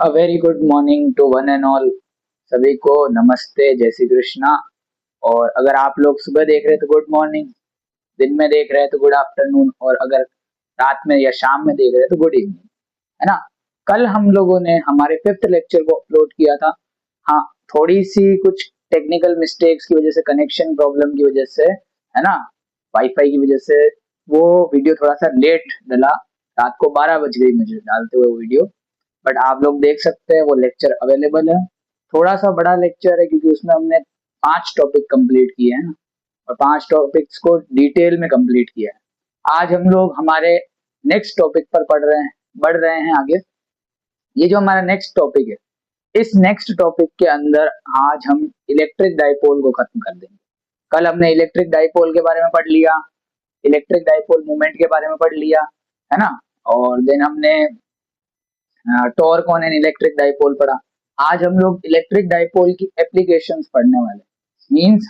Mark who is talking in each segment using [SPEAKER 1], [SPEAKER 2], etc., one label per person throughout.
[SPEAKER 1] A very good morning to one and all. सभी को नमस्ते, जय श्री कृष्णा। और अगर आप लोग सुबह देख रहे हैं तो गुड मॉर्निंग, दिन में देख रहे हैं तो गुड आफ्टरनून, और अगर रात में या शाम में देख रहे हैं तो गुड इवनिंग, है ना। कल हम लोगों ने हमारे फिफ्थ लेक्चर को अपलोड किया था। हाँ, थोड़ी सी कुछ टेक्निकल मिस्टेक्स की वजह से, कनेक्शन प्रॉब्लम की वजह से, है ना, वाईफाई की वजह से वो वीडियो थोड़ा सा लेट डला। रात को 12 बज गई मुझे डालते हुए वो वीडियो। बट आप लोग देख सकते हैं वो लेक्चर अवेलेबल है। थोड़ा सा बड़ा लेक्चर है क्योंकि उसमें हमने 5 टॉपिक कंप्लीट किए हैं ना, और 5 टॉपिक्स को डिटेल में कंप्लीट किया है। आज हम लोग हमारे नेक्स्ट टॉपिक पर बढ़ रहे हैं आगे। ये जो हमारा नेक्स्ट टॉपिक है, इस नेक्स्ट टॉपिक के अंदर आज हम इलेक्ट्रिक डाइपोल को खत्म कर देंगे। कल हमने इलेक्ट्रिक डाइपोल के बारे में पढ़ लिया, इलेक्ट्रिक डाइपोल मूवमेंट के बारे में पढ़ लिया, है ना। और देन हमने torque on an electric dipole पढ़ा। आज हम लोग इलेक्ट्रिक डाइपोल की एप्लीकेशंस पढ़ने वाले। मींस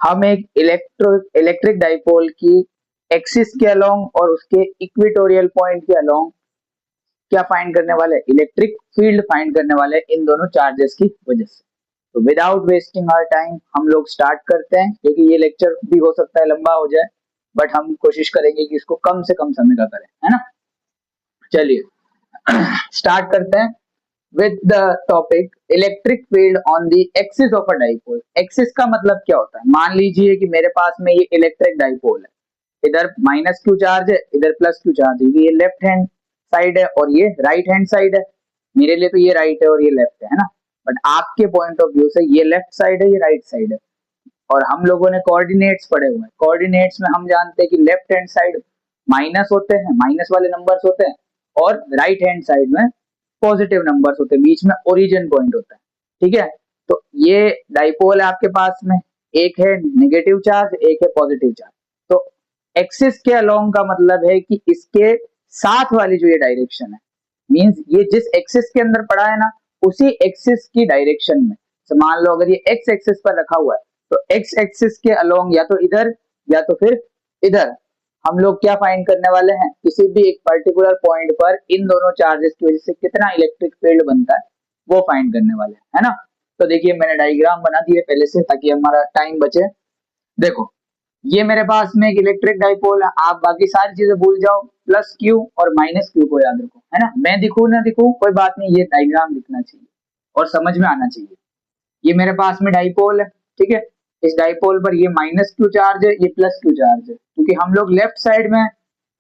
[SPEAKER 1] हम एक इलेक्ट्रिक डाइपोल की एक्सिस के अलोंग और उसके इक्वेटोरियल पॉइंट के अलोंग क्या फाइंड करने वाले, इलेक्ट्रिक फील्ड फाइंड करने वाले इन दोनों चार्जेस की वजह से। तो विदाउट वेस्टिंग आवर टाइम हम लोग स्टार्ट करते हैं, क्योंकि ये लेक्चर भी हो सकता है लंबा हो जाए, बट हम कोशिश करेंगे कि इसको कम से कम समय का करें, है ना। चलिए स्टार्ट करते हैं with the topic electric field on the axis of a dipole. Axis का मतलब क्या होता है? मान लीजिए कि मेरे पास में ये इलेक्ट्रिक डाइपोल है, इधर माइनस क्यू चार्ज है, इधर प्लस क्यू चार्ज है। ये लेफ्ट हैंड साइड है और ये राइट हैंड साइड है। मेरे लिए तो ये राइट है और ये लेफ्ट है ना, बट आपके पॉइंट ऑफ व्यू से ये लेफ्ट साइड है, ये राइट साइड है। और हम लोगों ने कोऑर्डिनेट्स पढ़े हुए हैं। कोऑर्डिनेट्स में हम जानते हैं कि लेफ्ट हैंड साइड माइनस होते हैं, माइनस वाले नंबर्स होते हैं, और राइट हैंड साइड में पॉजिटिव नंबर्स होते हैं, बीच में ओरिजिन पॉइंट होता है। ठीक है, तो ये डाइपोल है आपके पास में, एक है नेगेटिव चार्ज, एक है पॉजिटिव चार्ज। तो एक्सिस के अलोंग का मतलब है कि इसके साथ वाली जो ये डायरेक्शन है, मींस ये जिस एक्सिस के अंदर पड़ा है ना, उसी एक्सिस की डायरेक्शन में। तो मान लो अगर ये एक्स एक्सिस पर रखा हुआ है, तो एक्स एक्सिस के अलोंग या तो इधर या तो फिर इधर हम लोग क्या फाइंड करने वाले हैं, किसी भी एक पर्टिकुलर पॉइंट पर इन दोनों चार्जेस की वजह से कितना इलेक्ट्रिक फील्ड बनता है वो फाइंड करने वाले हैं, है ना। तो देखिए मैंने डायग्राम बना दिए पहले से ताकि हमारा टाइम बचे। देखो ये मेरे पास में एक इलेक्ट्रिक डाइपोल है। आप बाकी सारी चीजें भूल जाओ, प्लस क्यू और माइनस क्यू को याद रखो, है ना। मैं दिखूं ना दिखूं कोई बात नहीं, ये डायग्राम दिखना चाहिए और समझ में आना चाहिए। ये मेरे पास में डाइपोल है, ठीक है। इस डाइपोल पर ये माइनस क्यू चार्ज है, ये प्लस क्यू चार्ज है। क्योंकि हम लोग लेफ्ट साइड में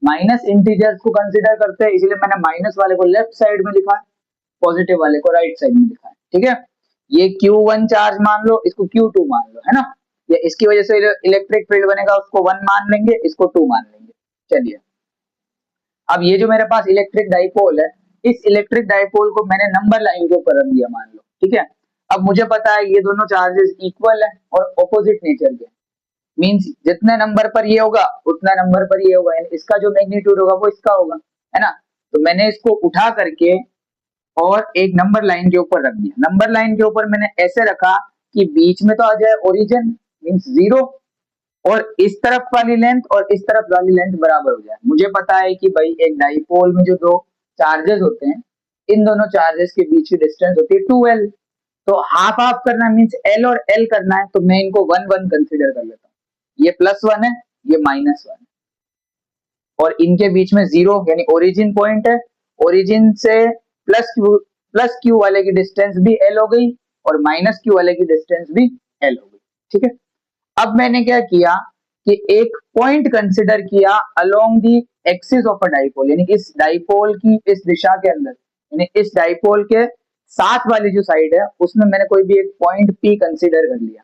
[SPEAKER 1] माइनस इंटीजर्स को कंसीडर करते हैं, इसलिए मैंने माइनस वाले को लेफ्ट साइड में लिखा है, पॉजिटिव वाले को राइट साइड में लिखा है, ठीक है। ये Q1 चार्ज मान लो, इसको Q2 मान लो, है ना। ये इसकी वजह से इलेक्ट्रिक फील्ड बनेगा, उसको 1 मान लेंगे, इसको 2 मान लेंगे। चलिए अब ये जो मेरे पास इलेक्ट्रिक डाइपोल है, इस इलेक्ट्रिक डाइपोल को मैंने नंबर लाइन के ऊपर रख दिया मान लो, ठीक है। अब मुझे पता है ये दोनों चार्जेस इक्वल है और ऑपोजिट नेचर के, मींस जितने नंबर पर ये होगा उतना नंबर पर ये होगा, यानी इसका जो मैग्नीट्यूड होगा वो इसका होगा, है ना। तो मैंने इसको उठा करके और एक नंबर लाइन के ऊपर रख दिया। नंबर लाइन के ऊपर मैंने ऐसे रखा कि बीच में तो आ जाए ओरिजिन मींस 0, और इस तरफ वाली लेंथ और इस तरफ वाली लेंथ बराबर हो जाए। मुझे पता है कि भाई एक डाइपोल में जो दो चार्जेस होते हैं, इन दोनों चार्जेस के बीच की डिस्टेंस होती है 2l। तो हाफ हाफ करना मींस l और l करना है, तो मैं इनको 1 1 कंसीडर कर लेता हूँ। ये +1 है, ये -1 है, और इनके बीच में 0 यानी ओरिजिन पॉइंट है। ओरिजिन से प्लस क्यू वाले की डिस्टेंस भी l हो गई और माइनस क्यू वाले की डिस्टेंस भी l हो गई, ठीक है। अब मैंने क्या किया कि एक पॉइंट कंसिडर किया along the axis of a dipole, यानी इस डाइपोल की इस दिशा के अंदर, यानी इस डाइपोल के साथ वाली जो साइड है उसमें मैंने कोई भी एक पॉइंट P कंसिडर कर लिया,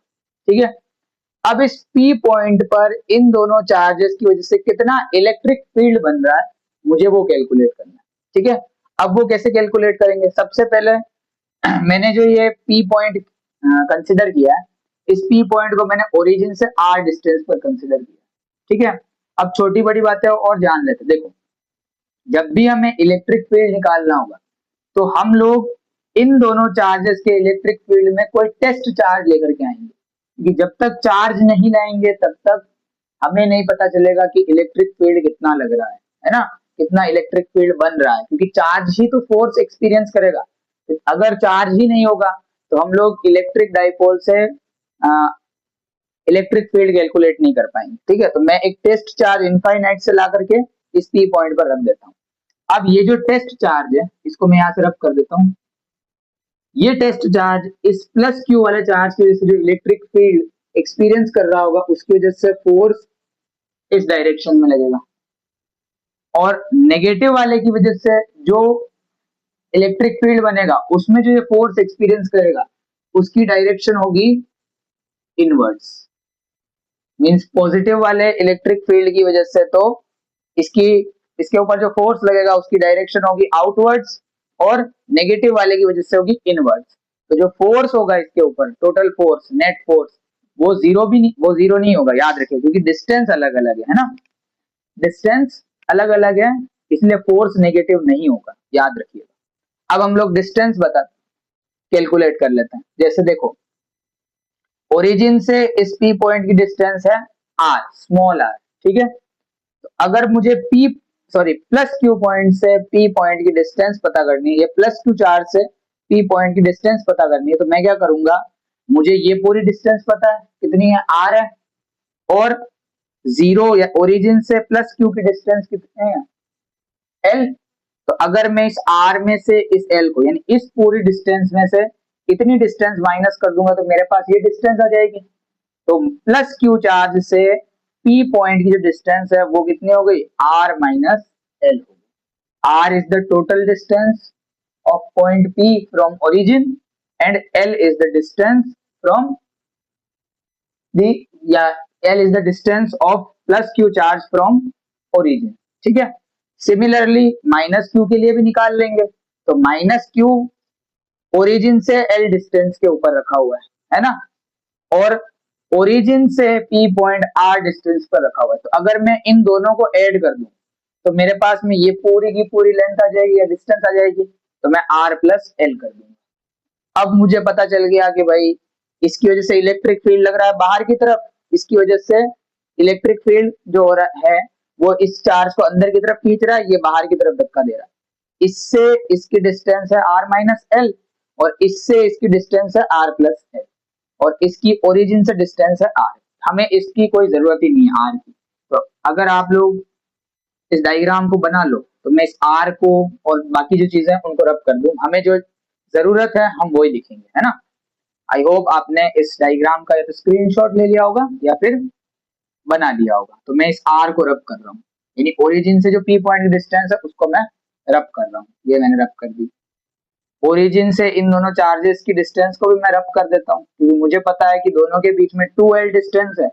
[SPEAKER 1] ठीक है। अब इस P पॉइंट पर इन दोनों चार्जेस की वजह से कितना इलेक्ट्रिक फील्ड बन रहा है मुझे वो कैलकुलेट करना है, ठीक है। अब वो कैसे कैलकुलेट करेंगे? सबसे पहले मैंने जो ये P पॉइंट कंसिडर किया है, इस P पॉइंट को मैंने ओरिजिन से R डिस्टेंस पर कंसिडर किया, ठीक है। अब छोटी बड़ी बातें और जान लेते। देखो जब भी हमें इलेक्ट्रिक फील्ड निकालना होगा तो हम लोग इन दोनों चार्जेस के इलेक्ट्रिक फील्ड में कोई टेस्ट चार्ज लेकर के आएंगे, क्योंकि जब तक चार्ज नहीं लाएंगे तब तक हमें नहीं पता चलेगा कि इलेक्ट्रिक फील्ड कितना लग रहा है ना, कितना इलेक्ट्रिक फील्ड बन रहा है, क्योंकि चार्ज ही तो फोर्स एक्सपीरियंस करेगा। अगर चार्ज ही नहीं होगा तो हम लोग इलेक्ट्रिक डाइपोल से इलेक्ट्रिक फील्ड कैलकुलेट नहीं कर पाएंगे। ठीक है, तो मैं एक टेस्ट चार्ज इनफाइनाइट से ला करके इस पी पॉइंट पर रख देता हूँ। अब ये जो टेस्ट चार्ज है इसको मैं यहाँ से रब कर देता हूँ। ये टेस्ट चार्ज इस प्लस क्यू वाले चार्ज की वजह से जो इलेक्ट्रिक फील्ड एक्सपीरियंस कर रहा होगा उसकी वजह से फोर्स इस डायरेक्शन में लगेगा, और नेगेटिव वाले की वजह से जो इलेक्ट्रिक फील्ड बनेगा उसमें जो ये फोर्स एक्सपीरियंस करेगा उसकी डायरेक्शन होगी इनवर्ड्स। मींस पॉजिटिव वाले इलेक्ट्रिक फील्ड की वजह से तो इसके ऊपर जो फोर्स लगेगा उसकी डायरेक्शन होगी आउटवर्ड्स, और नेगेटिव वाले की वजह से होगी इनवर्ड्स। तो जो फोर्स होगा इसके ऊपर, टोटल फोर्स, नेट फोर्स, वो जीरो नहीं होगा, याद रखिए, क्योंकि डिस्टेंस अलग अलग है ना, डिस्टेंस अलग अलग है, इसलिए फोर्स नेगेटिव नहीं होगा, याद रखिएगा। अब हम लोग डिस्टेंस कैलकुलेट कर लेते हैं। जैसे देखो, ओरिजिन से इस पी पॉइंट की डिस्टेंस है आर, स्मॉल आर। ठीक है, तो अगर मुझे प्लस क्यू पॉइंट से पी पॉइंट की डिस्टेंस पता करनी है, या प्लस क्यू चार्ज से पी पॉइंट की डिस्टेंस पता करनी है, तो मैं क्या करूंगा, मुझे ये पूरी डिस्टेंस पता है कितनी है, आर है, और जीरो या ओरिजिन से प्लस क्यू की डिस्टेंस कितनी है, एल। तो अगर मैं इस आर में से इस एल को, यानी इस पूरी डिस्टेंस में से इतनी डिस्टेंस माइनस कर दूंगा तो मेरे पास ये डिस्टेंस आ जाएगी। तो प्लस क्यू चार्ज से पी पॉइंट की जो डिस्टेंस है वो कितनी हो गई, आर माइनस एल हो गई। R is the total distance of point P from origin and L is the distance from the या L is the distance of plus Q charge from origin. ठीक है, सिमिलरली माइनस क्यू के लिए भी निकाल लेंगे। तो माइनस क्यू ओरिजिन से एल डिस्टेंस के ऊपर रखा हुआ है ना, और ओरिजिन से पी पॉइंट आर डिस्टेंस पर रखा हुआ है। तो अगर मैं इन दोनों को ऐड कर दूं तो मेरे पास में ये पूरी की पूरी लेंथ आ जाएगी या डिस्टेंस आ जाएगी, तो मैं आर प्लस एल कर दूंगा। अब मुझे पता चल गया कि भाई इसकी वजह से इलेक्ट्रिक फील्ड लग रहा है बाहर की तरफ, इसकी वजह से इलेक्ट्रिक फील्ड जो हो रहा है वो इस चार्ज को अंदर की तरफ खींच रहा है, ये बाहर की तरफ धक्का दे रहा है। इससे इसकी डिस्टेंस है आर माइनस एल, और इससे इसकी डिस्टेंस है आर प्लस एल, और इसकी ओरिजिन से डिस्टेंस है आर। हमें इसकी कोई जरूरत ही नहीं है आर की। तो अगर आप लोग इस डायग्राम को बना लो तो मैं इस आर को और बाकी जो चीजें उनको रब कर दूं, हमें जो जरूरत है हम वही लिखेंगे, है ना। आई होप आपने इस डायग्राम का या तो स्क्रीनशॉट ले लिया होगा या फिर बना लिया होगा। तो मैं इस आर को रब कर रहा हूँ, यानी ओरिजिन से जो पी पॉइंट की डिस्टेंस है उसको मैं रब कर रहा हूँ, ये मैंने रब कर दी। ओरिजिन से इन दोनों चार्जेस की डिस्टेंस को भी मैं रब कर देता हूँ, क्योंकि मुझे पता है कि दोनों के बीच में 2l डिस्टेंस है।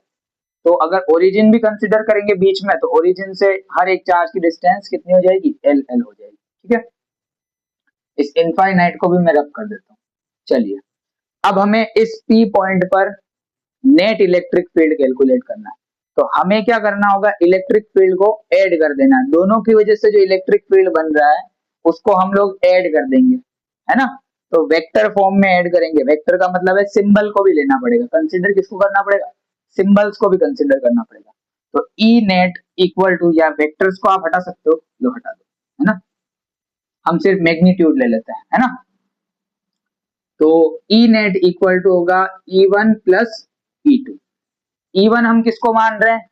[SPEAKER 1] तो अगर ओरिजिन भी कंसिडर करेंगे बीच में, तो ओरिजिन से हर एक चार्ज की डिस्टेंस कितनी हो जाएगी, एल एल हो जाएगी। ठीक है, इस इनफाइनाइट को भी मैं रब कर देता हूँ। चलिए, अब हमें इस पी पॉइंट पर नेट इलेक्ट्रिक फील्ड कैलकुलेट करना है। तो हमें क्या करना होगा, इलेक्ट्रिक फील्ड को ऐड कर देना है। दोनों की वजह से जो इलेक्ट्रिक फील्ड बन रहा है उसको हम लोग ऐड कर देंगे, है ना। तो वेक्टर फॉर्म में ऐड करेंगे। वेक्टर का मतलब है सिंबल को भी लेना पड़ेगा, कंसीडर किसको करना पड़ेगा, सिंबल्स को भी कंसीडर करना पड़ेगा। तो ई नेट इक्वल टू, या वेक्टर्स को आप हटा सकते हो, लो हटा दो, है ना। हम सिर्फ मैग्नीट्यूड ले लेते हैं, है ना। तो ई नेट इक्वल टू होगा E1 प्लस E2। E1 हम किसको मान रहे हैं,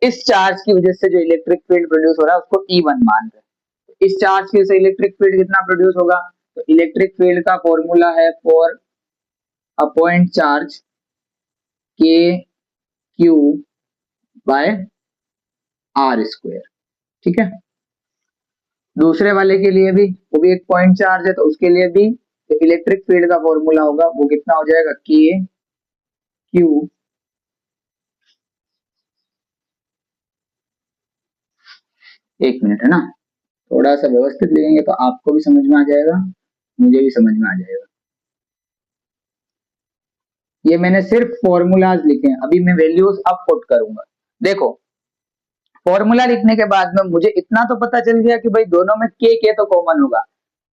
[SPEAKER 1] इस चार्ज की वजह से जो इलेक्ट्रिक फील्ड प्रोड्यूस हो रहा है उसको E1 मान रहे हैं। तो इस चार्ज की वजह से इलेक्ट्रिक फील्ड कितना प्रोड्यूस होगा, तो इलेक्ट्रिक फील्ड का फॉर्मूला है फॉर अ पॉइंट चार्ज के क्यू बाय आर स्क्वायर। ठीक है, दूसरे वाले के लिए भी, वो भी एक पॉइंट चार्ज है, तो उसके लिए भी तो इलेक्ट्रिक फील्ड का फॉर्मूला होगा, वो कितना हो जाएगा, के क्यू एक मिनट, है ना, थोड़ा सा व्यवस्थित लिखेंगे तो आपको भी समझ में आ जाएगा, मुझे भी समझ में आ जाएगा। ये मैंने सिर्फ फॉर्मूलाज लिखे हैं, अभी मैं वैल्यूज अब पुट करूंगा। देखो, फॉर्मूला लिखने के बाद में मुझे इतना तो पता चल गया कि भाई दोनों में के तो कॉमन होगा,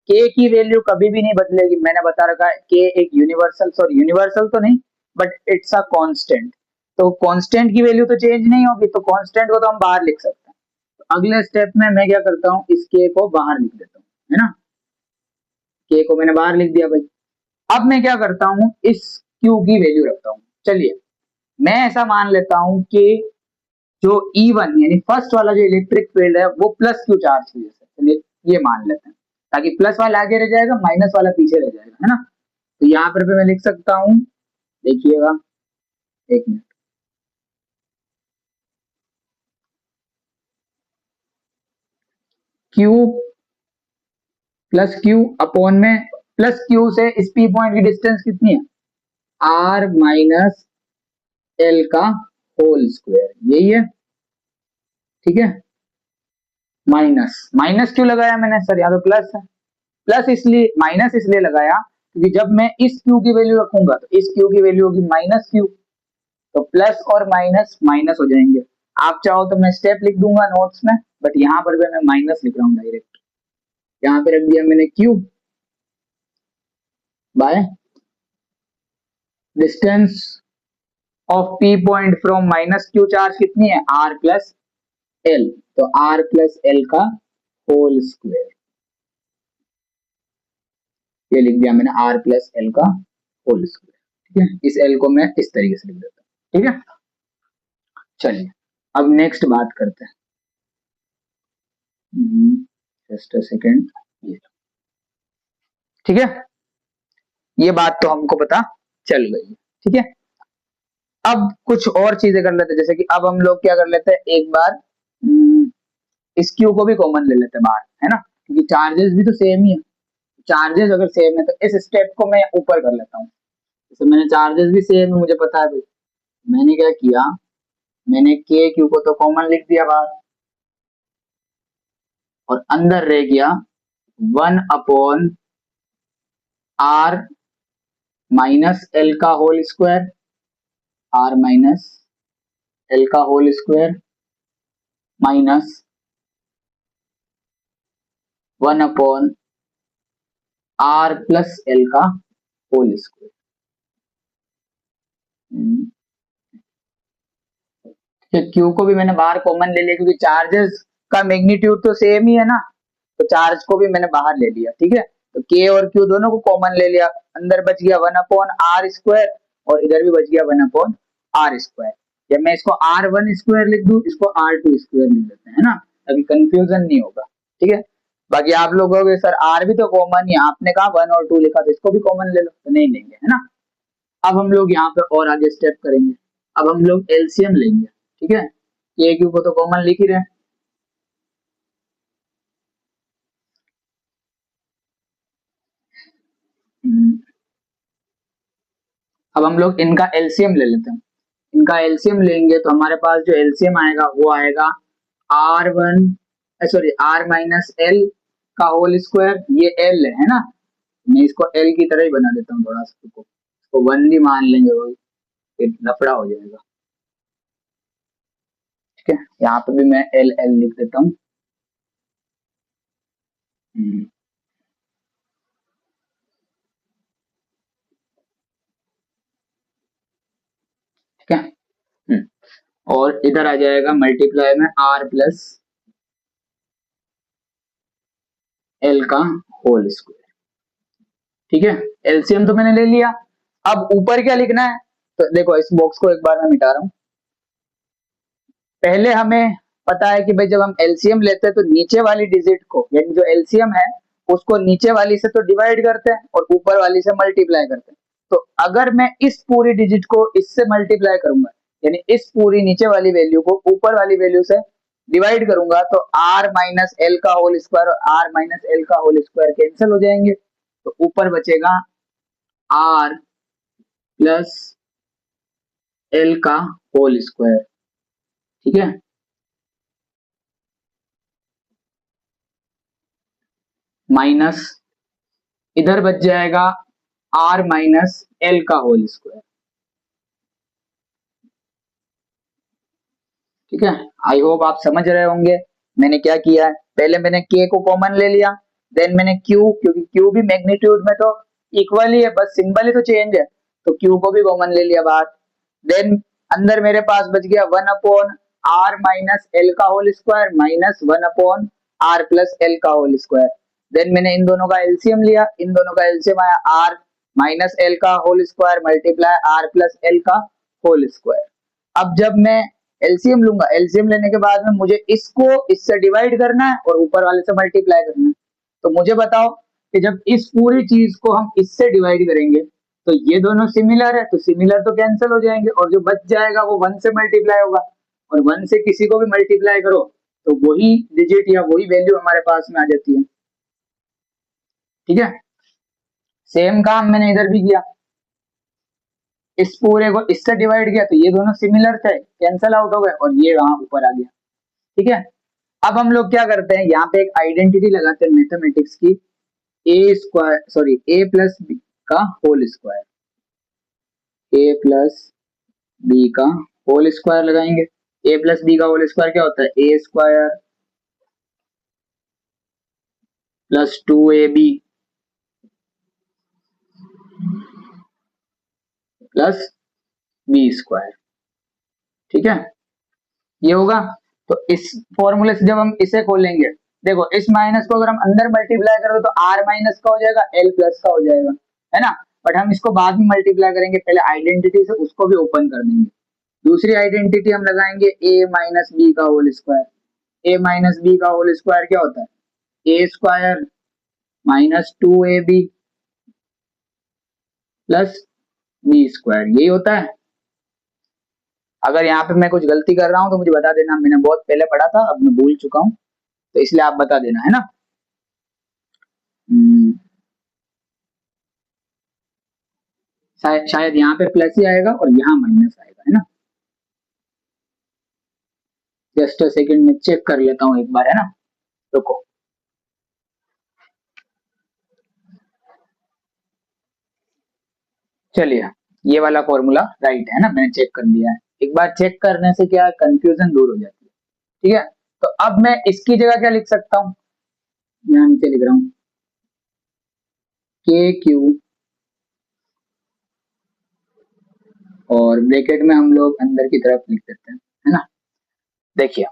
[SPEAKER 1] के की वैल्यू कभी भी नहीं बदलेगी। मैंने बता रखा है के एक यूनिवर्सल, सॉरी यूनिवर्सल तो नहीं बट इट्स अ कांस्टेंट। तो कांस्टेंट की वैल्यू तो चेंज नहीं होगी, तो कांस्टेंट को तो हम बाहर लिख सकते हैं। तो अगले स्टेप में मैं क्या करता हूँ, इस के को बाहर लिख देता हूँ, है ना। के को मैंने बाहर लिख दिया भाई। अब मैं क्या करता हूँ, इस क्यू की वैल्यू रखता हूँ। चलिए मैं ऐसा मान लेता हूँ कि जो E1 यानी फर्स्ट वाला जो इलेक्ट्रिक फील्ड है वो प्लस क्यू चार्ज की वजह से, चलिए ये मान लेते हैं, ताकि प्लस वाला आगे रह जाएगा, माइनस वाला पीछे रह जाएगा, है ना। तो यहाँ पर मैं लिख सकता हूँ, देखिएगा एक minute, Q plus Q upon में प्लस क्यू से इस पी पॉइंट की डिस्टेंस कितनी है, R माइनस एल का होल स्क्वायर, यही है, ठीक है। माइनस माइनस क्यों लगाया मैंने सर, यहाँ तो प्लस है, प्लस इसलिए माइनस इसलिए लगाया क्योंकि जब मैं इस क्यू की वैल्यू रखूंगा तो इस क्यू की वैल्यू होगी माइनस क्यू, तो प्लस और माइनस माइनस हो जाएंगे। आप चाहो तो मैं स्टेप लिख दूंगा नोट्स में, बट यहाँ पर भी मैं माइनस लिख रहा हूँ डायरेक्ट, यहाँ पे रख दिया मैंने Q by distance of P point from minus Q charge कितनी है, आर प्लस एल, तो आर प्लस एल का होल स्क्वायर, ये लिख दिया मैंने आर प्लस एल का होल स्क्वायर, ठीक है। इस एल को मैं इस तरीके से लिख देता हूँ, ठीक है। चलिए अब नेक्स्ट बात करते हैं, जस्ट अ सेकेंड, ये ठीक है, ये बात तो हमको पता चल गई है, ठीक है। अब कुछ और चीजें कर लेते हैं, जैसे कि अब हम लोग क्या कर लेते हैं, एक बार इस क्यू को भी कॉमन ले लेते हैं बाहर, है ना, क्योंकि चार्जेस भी तो सेम ही है, चार्जेस अगर सेम है तो इस स्टेप को मैं ऊपर कर लेता हूँ। जैसे मैंने चार्जेस भी सेम है मुझे पता है भाई, मैंने क्या किया, मैंने के क्यू को तो कॉमन लिख दिया बाहर, और अंदर रह गया 1/r माइनस एल का whole square, R minus L का whole square minus 1/r plus L का होल स्क्वायर। क्यू को भी मैंने बाहर कॉमन ले लिया क्योंकि चार्जेस का मैग्नीट्यूड तो सेम ही है ना, तो चार्ज को भी मैंने बाहर ले लिया, ठीक है। तो के और क्यू दोनों को कॉमन ले लिया, अंदर बच गया 1/r स्क्वायर और इधर भी बच गया 1/r स्क्वायर, या मैं इसको r1 स्क्वायर लिख दूं, इसको r2 स्क्वायर लिख देते हैं, है ना, अभी कंफ्यूजन नहीं होगा, ठीक है। बाकी आप लोग कहोगे सर r भी तो कॉमन ही, आपने कहा 1 और 2 लिखा तो इसको भी कॉमन ले लो, तो नहीं लेंगे, है ना। अब हम लोग यहाँ पे और आगे स्टेप करेंगे, अब हम लोग एलसीएम लेंगे, ठीक है, के क्यू को तो कॉमन लिख ही रहे हैं। अब हम लोग इनका एलसीएम ले लेते हैं, इनका एलसीएम लेंगे तो हमारे पास जो एलसीएम आएगा वो आएगा r1 sorry r minus L का होल स्क्वायर, ये एल है ना, मैं इसको एल की तरह ही बना देता हूँ, थोड़ा सा इसको 1 भी मान लेंगे, वो फिर लफड़ा हो जाएगा, ठीक है। यहाँ पे भी मैं एल एल लिख देता हूँ, ठीक है। और इधर आ जाएगा मल्टीप्लाई में r प्लस एल का होल स्क्वायर, ठीक है। एलसीएम तो मैंने ले लिया, अब ऊपर क्या लिखना है, तो देखो इस बॉक्स को एक बार मैं मिटा रहा हूं। पहले हमें पता है कि भाई जब हम एलसीएम लेते हैं तो नीचे वाली डिजिट को, यानी जो एलसीएम है उसको नीचे वाली से तो डिवाइड करते हैं और ऊपर वाली से मल्टीप्लाई करते हैं। तो अगर मैं इस पूरी डिजिट को इससे मल्टीप्लाई करूंगा, यानी इस पूरी नीचे वाली वैल्यू को ऊपर वाली वैल्यू से डिवाइड करूंगा, तो r माइनस एल का होल स्क्वायर और r माइनस एल का होल स्क्वायर कैंसिल हो जाएंगे, तो ऊपर बचेगा r प्लस एल का होल स्क्वायर, ठीक है। माइनस इधर बच जाएगा r माइनस एल का होल स्क्वायर, ठीक है। आई होप आप समझ रहे होंगे मैंने क्या किया है, पहले मैंने k को कॉमन ले लिया, देन मैंने q, क्योंकि q भी मैग्नीट्यूड में तो इक्वल ही है, बस सिंबल ही तो चेंज है, तो q को भी कॉमन ले लिया बाहर। देन अंदर मेरे पास बच गया 1/r माइनस एल का whole square minus 1/r plus L का होल स्क्वायर। देन मैंने इन दोनों का एलसीएम लिया, इन दोनों का एलसीएम आया आर माइनस एल का whole square multiply r plus L का होल स्क्वायर। अब जब मैं एलसीएम लूंगा, एलसीएम लेने के बाद में मुझे इसको इससे डिवाइड करना है और ऊपर वाले से मल्टीप्लाई करना है। तो मुझे बताओ कि जब इस पूरी चीज को हम इससे डिवाइड करेंगे तो ये दोनों सिमिलर है, तो सिमिलर तो कैंसिल हो जाएंगे और जो बच जाएगा वो 1 से मल्टीप्लाई होगा, और 1 से किसी को भी मल्टीप्लाई करो तो वही डिजिट या वही वैल्यू हमारे पास में आ जाती है। ठीक है, सेम काम मैंने इधर भी किया, इस पूरे को इससे डिवाइड किया तो ये दोनों सिमिलर थे, कैंसिल आउट हो गए और ये वहां ऊपर आ गया। ठीक है, अब हम लोग क्या करते हैं, यहाँ पे एक आइडेंटिटी लगाते हैं मैथमेटिक्स की, A square sorry A plus B का whole square, A plus B का होल स्क्वायर लगाएंगे। ए प्लस बी का होल स्क्वायर क्या होता है, A square plus 2ab plus B square. ठीक है, ये होगा। तो इस फॉर्मूले से जब हम इसे खोलेंगे, देखो इस माइनस को अगर हम अंदर मल्टीप्लाई कर दो तो आर माइनस का हो जाएगा, एल प्लस का हो जाएगा, है ना। बट हम इसको बाद में मल्टीप्लाई करेंगे, पहले आइडेंटिटी से उसको भी ओपन कर देंगे। दूसरी आइडेंटिटी हम लगाएंगे ए माइनस बी का whole square. A minus B का होल स्क्वायर क्या होता है, A square minus 2ab plus B square, यही होता है। अगर यहाँ पे मैं कुछ गलती कर रहा हूँ तो मुझे बता देना, मैंने बहुत पहले पढ़ा था, अब मैं भूल चुका हूँ, तो इसलिए आप बता देना, है ना। शायद यहाँ पे प्लस ही आएगा और यहाँ माइनस आएगा, है ना। जस्ट अ सेकंड में चेक कर लेता हूँ एक बार, है ना, रुको। चलिए, ये वाला फॉर्मूला राइट है ना, मैंने चेक कर लिया है। एक बार चेक करने से क्या कंफ्यूजन दूर हो जाती है। ठीक है, तो अब मैं इसकी जगह क्या लिख सकता हूँ, यहाँ नीचे लिख रहा हूँ के क्यू और ब्रैकेट में हम लोग अंदर की तरफ लिख देते हैं, है ना। देखिए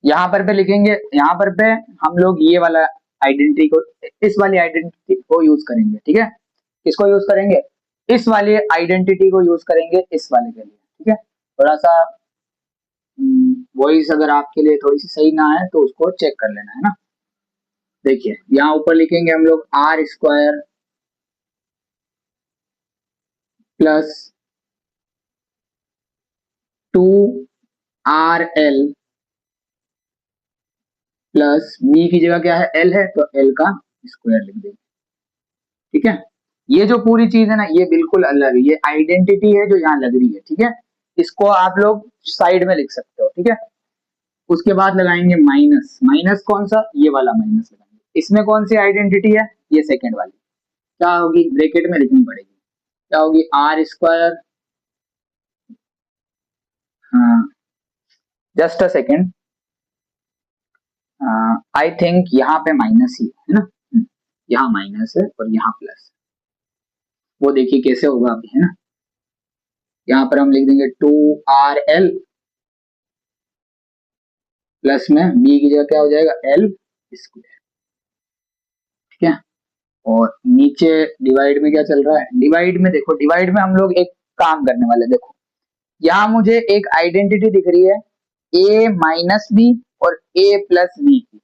[SPEAKER 1] यहाँ पर पे लिखेंगे, यहाँ पर पे हम लोग ये वाला आइडेंटिटी को, इस वाली आइडेंटिटी को यूज करेंगे। ठीक है, किसको यूज करेंगे, इस वाली आइडेंटिटी को यूज करेंगे इस वाले के लिए। ठीक है, थोड़ा सा वॉइस अगर आपके लिए थोड़ी सी सही ना है तो उसको चेक कर लेना, है ना। देखिए यहाँ ऊपर लिखेंगे हम लोग r square plus 2RL plus b की जगह क्या है, एल है, तो एल का स्क्वायर लिख देंगे। ठीक है, ये जो पूरी चीज है ना, ये बिल्कुल अलग है, ये आइडेंटिटी है जो यहाँ लग रही है। ठीक है, इसको आप लोग साइड में लिख सकते हो। ठीक है, उसके बाद लगाएंगे माइनस, माइनस कौन सा, ये वाला माइनस लगाएंगे। इसमें कौन सी आइडेंटिटी है, ये सेकेंड वाली, क्या होगी, ब्रैकेट में लिखनी पड़ेगी, क्या होगी, आर स्क्वायर, हाँ just a second, I think यहाँ पे माइनस ही है ना, यहाँ माइनस है और यहाँ प्लस, वो देखिए कैसे होगा अभी, है ना। यहाँ पर हम लिख देंगे 2RL प्लस में बी की जगह क्या हो जाएगा, एल स्क्वायर। ठीक है, और नीचे डिवाइड में क्या चल रहा है, डिवाइड में देखो, डिवाइड में हम लोग एक काम करने वाले, देखो यहाँ मुझे एक आइडेंटिटी दिख रही है ए माइनस बी और ए प्लस बी की।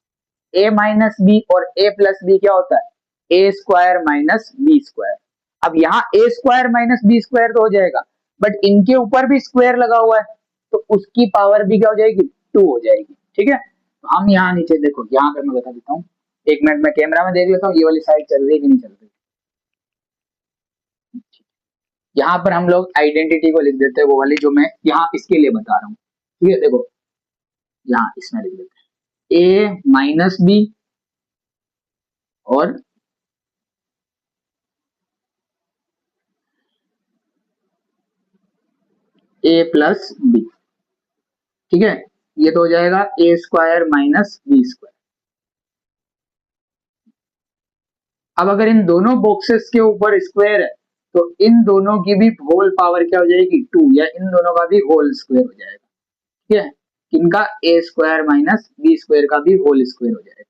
[SPEAKER 1] ए माइनस बी और ए प्लस बी क्या होता है, A square minus B square. अब यहाँ ए स्क्वायर माइनस बी स्क्वायर तो हो जाएगा, बट इनके ऊपर भी स्क्वायर लगा हुआ है तो उसकी पावर भी क्या हो जाएगी, 2 हो जाएगी। ठीक है, तो हम यहाँ नीचे देखो, यहाँ पर मैं बता देता हूँ, एक मिनट में कैमरा में देख लेता हूँ ये वाली साइड चल रही है कि नहीं चल रही। यहाँ पर हम लोग आइडेंटिटी को लिख देते हैं, वो वाली जो मैं यहाँ इसके लिए बता रहा हूँ। ठीक है, देखो यहाँ इसमें लिख देते हैं ए माइनस बी और ए प्लस बी। ठीक है, ये तो हो जाएगा ए स्क्वायर माइनस बी स्क्वायर। अब अगर इन दोनों बॉक्सेस के ऊपर स्क्वायर है तो इन दोनों की भी होल पावर क्या हो जाएगी, 2, या इन दोनों का भी होल स्क्वायर हो जाएगा। ठीक है, किनका, ए स्क्वायर माइनस बी स्क्वायर का भी होल स्क्वायर हो जाएगा।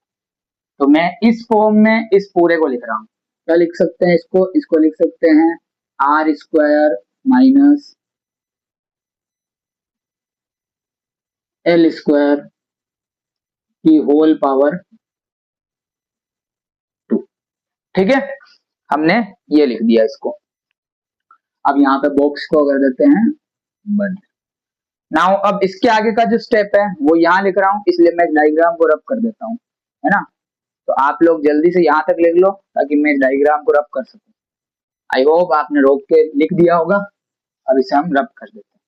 [SPEAKER 1] तो मैं इस फॉर्म में इस पूरे को लिख रहा हूँ। क्या लिख सकते हैं इसको, इसको लिख सकते हैं r square minus l square की होल पावर 2। ठीक है, हमने ये लिख दिया इसको। अब यहाँ पे बॉक्स को कर देते हैं बंद। नाउ अब इसके आगे का जो स्टेप है वो यहाँ लिख रहा हूँ, इसलिए मैं डायग्राम को रब कर देता हूँ, है ना। तो आप लोग जल्दी से यहाँ तक लिख लो ताकि मैं इस डायग्राम को रब कर सकूं। आई होप आपने रोक के लिख दिया होगा। अब इसे हम रब कर देते हैं।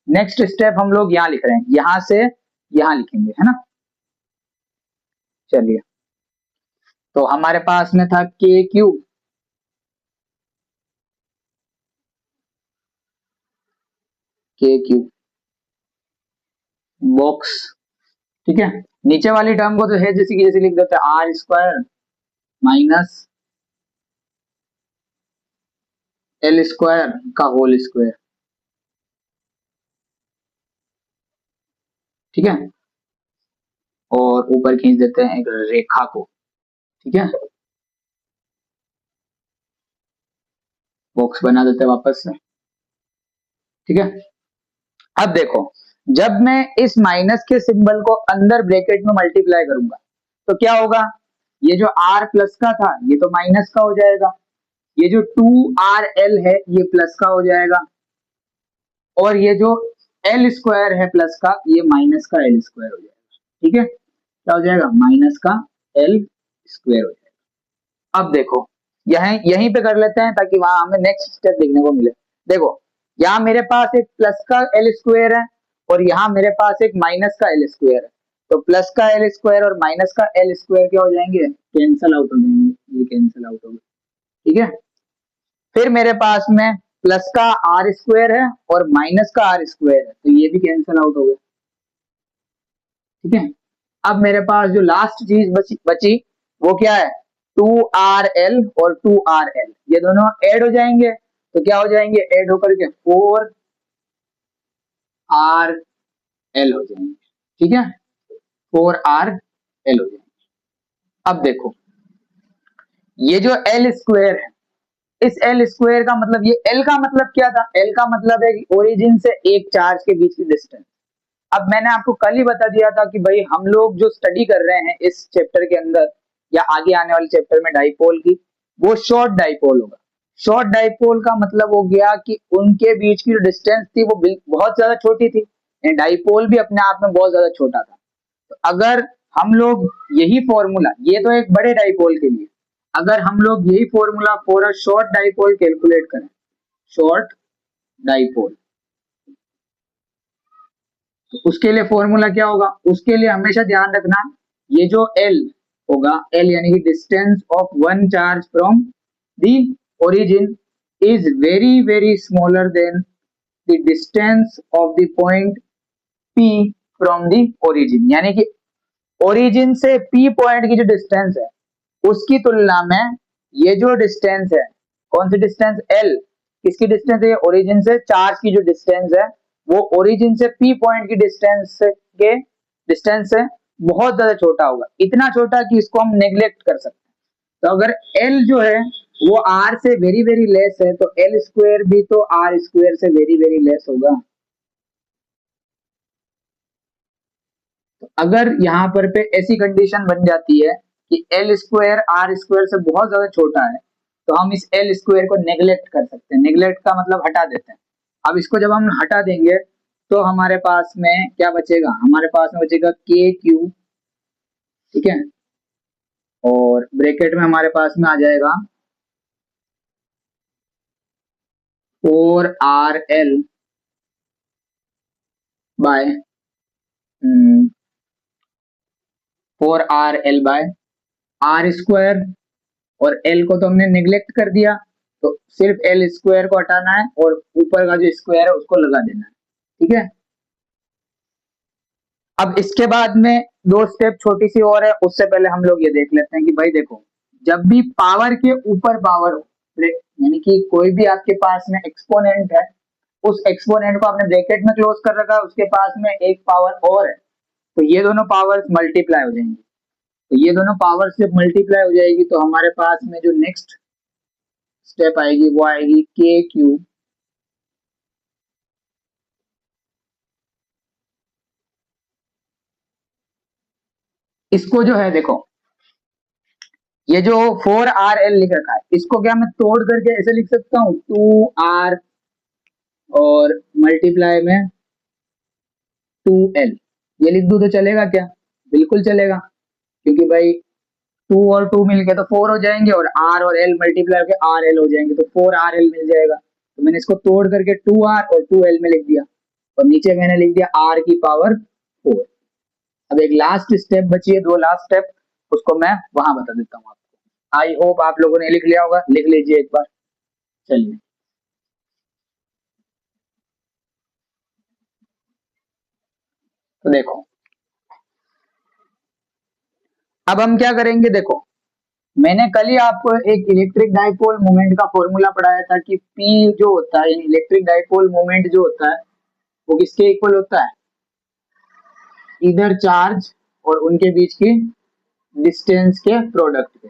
[SPEAKER 1] नेक्स्ट स्टेप हम लोग यहाँ लिख रहे हैं, यहाँ से यहाँ लिखेंगे, है ना। चलिए, तो हमारे पास में था के क्यू, बॉक्स, ठीक है। नीचे वाली टर्म को तो है जैसे कि जैसे लिख देते हैं r square minus l square का होल स्क्वायर, ठीक है। और ऊपर खींच देते हैं एक रेखा को, ठीक है। बॉक्स बना देते हैं वापस से, ठीक है। अब देखो, जब मैं इस माइनस के सिंबल को अंदर ब्रैकेट में मल्टीप्लाई करूंगा तो क्या होगा, ये जो आर प्लस का था ये तो माइनस का हो जाएगा, ये जो 2RL है ये प्लस का हो जाएगा, और ये जो एल स्क्वायर है प्लस का ये माइनस का एल स्क्वायर हो जाएगा, ठीक है। क्या हो जाएगा, माइनस का एल स्क्वायर हो जाएगा। अब देखो यहीं पे कर लेते हैं ताकि वहां हमें नेक्स्ट स्टेप लिखने को मिले। देखो यहाँ मेरे पास एक प्लस का एल स्क्वायर है और यहाँ मेरे पास एक माइनस का एल स्क्वायर है, तो प्लस का एल स्क्वायर और माइनस का एल स्क्वायर क्या हो जाएंगे, कैंसल आउट हो जाएंगे, ये कैंसल आउट हो गए, ठीक है। फिर मेरे पास में प्लस का आर स्क्वायर है और माइनस का आर स्क्वायर है, तो ये भी कैंसल आउट हो गए, ठीक है। अब मेरे पास जो लास्ट चीज बची वो क्या है, 2RL और 2RL, ये दोनों ऐड हो जाएंगे, तो क्या हो जाएंगे, ऐड होकर के 4RL हो जाएंगे, ठीक है, 4RL हो जाएंगे। अब देखो ये जो एल स्क्वायर है, इस एल स्क्वायर का मतलब, ये एल का मतलब क्या था, एल का मतलब है कि ओरिजिन से एक चार्ज के बीच की डिस्टेंस। अब मैंने आपको कल ही बता दिया था कि भाई हम लोग जो स्टडी कर रहे हैं इस चैप्टर के अंदर या आगे आने वाले चैप्टर में डाइपोल की, वो शॉर्ट डाइपोल होगा। शॉर्ट डाइपोल का मतलब हो गया कि उनके बीच की जो डिस्टेंस थी वो बहुत ज्यादा छोटी थी, डाइपोल भी अपने आप में बहुत ज्यादा छोटा था। तो अगर हम लोग यही फॉर्मूला, ये तो एक बड़े डाइपोल के लिए, अगर हम लोग यही formula for a short dipole calculate करें, शॉर्ट डाइपोल, तो उसके लिए फॉर्मूला क्या होगा, उसके लिए हमेशा ध्यान रखना ये जो L होगा, L यानी कि distance of one charge from the origin is very very smaller then the distance of the point P from the origin, यानी कि ओरिजिन से P पॉइंट की जो डिस्टेंस है उसकी तुलना में ये जो डिस्टेंस है, कौन सी डिस्टेंस, L, किसकी डिस्टेंस है, ओरिजिन से चार्ज की जो डिस्टेंस है वो ओरिजिन से P पॉइंट की डिस्टेंस से बहुत ज्यादा छोटा होगा, इतना छोटा कि इसको हम नेग्लेक्ट कर सकते हैं। तो अगर L जो है वो R से वेरी वेरी लेस है तो L स्क्वायर भी तो R स्क्वायर से वेरी वेरी लेस होगा। तो अगर यहाँ पर पे ऐसी कंडीशन बन जाती है कि L स्क्वायर R स्क्वायर से बहुत ज्यादा छोटा है तो हम इस L स्क्वायर को नेग्लेक्ट कर सकते हैं, नेग्लेक्ट का मतलब हटा देते हैं। अब इसको जब हम हटा देंगे तो हमारे पास में क्या बचेगा, हमारे पास में बचेगा के क्यू, ठीक है, और ब्रैकेट में हमारे पास में आ जाएगा 4RL by 4RL by r square, और L को तो हमने नेग्लेक्ट कर दिया तो सिर्फ L स्क्वायर को हटाना है और ऊपर का जो स्क्वायर है उसको लगा देना है, ठीक है। अब इसके बाद में दो स्टेप छोटी सी और है, उससे पहले हम लोग ये देख लेते हैं कि भाई देखो जब भी पावर के ऊपर पावर हो, यानी कि कोई भी आपके पास में एक्सपोनेंट है उस एक्सपोनेंट को आपने ब्रैकेट में क्लोज कर रखा है, उसके पास में एक पावर और है, तो ये दोनों पावर्स मल्टीप्लाई हो जाएंगी। तो ये दोनों पावर्स जब मल्टीप्लाई हो जाएगी तो हमारे पास में जो नेक्स्ट स्टेप आएगी वो आएगी के क्यूब इसको जो है देखो, ये जो 4RL लिख रखा है इसको क्या मैं तोड़ करके ऐसे लिख सकता हूँ 2R और मल्टीप्लाई में 2L, ये लिख दूं तो चलेगा क्या? बिल्कुल चलेगा, क्योंकि भाई 2 और 2 मिलके तो 4 हो जाएंगे और R और L मल्टीप्लाई होकर RL हो जाएंगे, तो 4RL मिल जाएगा। तो मैंने इसको तोड़ करके 2R और 2L में लिख दिया और नीचे मैंने लिख दिया R की पावर 4। अब एक लास्ट स्टेप बची है, दो लास्ट स्टेप, उसको मैं वहां बता देता हूँ आपको। आई होप आप लोगों ने लिख लिया होगा, लिख लीजिए एक बार। चलिए तो देखो, अब हम क्या करेंगे, देखो मैंने कल ही आपको एक इलेक्ट्रिक डाइपोल मोमेंट का फॉर्मूला पढ़ाया था कि P जो होता है, इलेक्ट्रिक डाइपोल मोमेंट जो होता है वो किसके इक्वल होता है? इधर चार्ज और उनके बीच की डिस्टेंस के प्रोडक्ट के,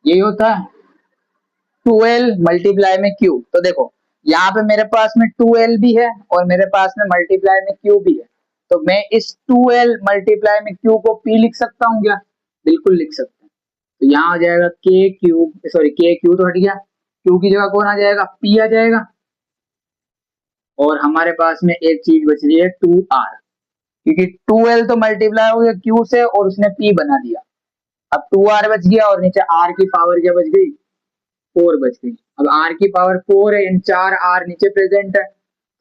[SPEAKER 1] यही होता है 2L मल्टीप्लाई में Q। तो देखो यहाँ पे मेरे पास में 2L भी है और मेरे पास में मल्टीप्लाई में Q भी है, तो मैं इस 2L मल्टीप्लाई में Q को P लिख सकता हूँ क्या? बिल्कुल लिख सकते हैं। तो यहाँ आ जाएगा के क्यूब, सॉरी के क्यू तो हट गया, Q की जगह कौन आ जाएगा? P आ जाएगा। और हमारे पास में एक चीज बच रही है 2R, क्योंकि 2L तो मल्टीप्लाई हो गया Q से और उसने P बना दिया। अब 2R बच गया और नीचे R की पावर क्या बच गई? 4 बच गई। अब R की पावर 4 है, इन 4 R नीचे प्रेजेंट है,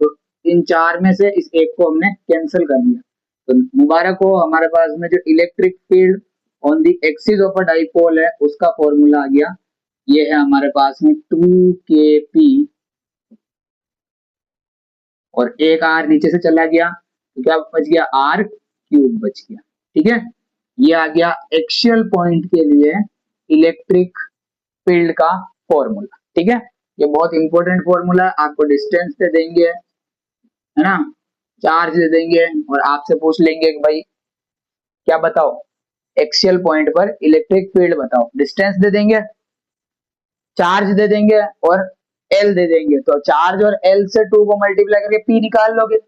[SPEAKER 1] तो इन 4 में से इस एक को हमने कैंसिल कर दिया। तो मुबारक हो, हमारे पास में जो electric field on the axis of a dipole है उसका फॉर्मूला आ गया। ये है हमारे पास में 2kp और एक R नीचे से चला गया, तो क्या बच गया? R क्यूब बच गया। ठीक है, ये आ गया एक्सियल पॉइंट के लिए इलेक्ट्रिक फील्ड का फॉर्मूला। ठीक है, ये बहुत इंपॉर्टेंट फॉर्मूला है। आपको डिस्टेंस दे देंगे, है ना, चार्ज दे देंगे और आपसे पूछ लेंगे कि भाई क्या बताओ, एक्सियल पॉइंट पर इलेक्ट्रिक फील्ड बताओ। डिस्टेंस दे देंगे, चार्ज दे देंगे और एल दे देंगे, तो चार्ज और एल से 2 को मल्टीप्लाई करके पी निकाल लोगे।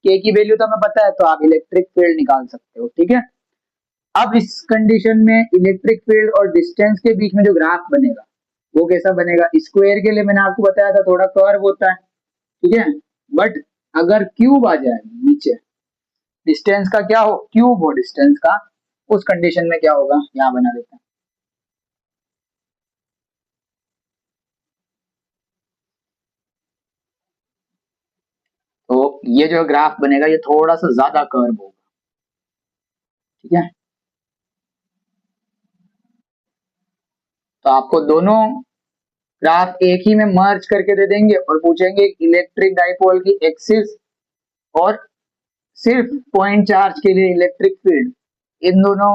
[SPEAKER 1] के की वैल्यू तो हमें पता है, तो आप इलेक्ट्रिक फील्ड निकाल सकते हो। ठीक है, अब इस कंडीशन में इलेक्ट्रिक फील्ड और डिस्टेंस के बीच में जो ग्राफ बनेगा वो कैसा बनेगा? स्क्वायर के लिए मैंने आपको बताया था थोड़ा कर्व होता है, ठीक है, बट अगर क्यूब आ जाए नीचे, डिस्टेंस का क्या हो, क्यूब हो डिस्टेंस का, उस कंडीशन में क्या होगा? यहाँ बना देते हैं। तो ये जो ग्राफ बनेगा ये थोड़ा सा ज्यादा कर्व होगा। ठीक है, तो आपको दोनों ग्राफ एक ही में मर्ज करके दे देंगे और पूछेंगे इलेक्ट्रिक डाइपोल की एक्सिस और सिर्फ पॉइंट चार्ज के लिए इलेक्ट्रिक फील्ड, इन दोनों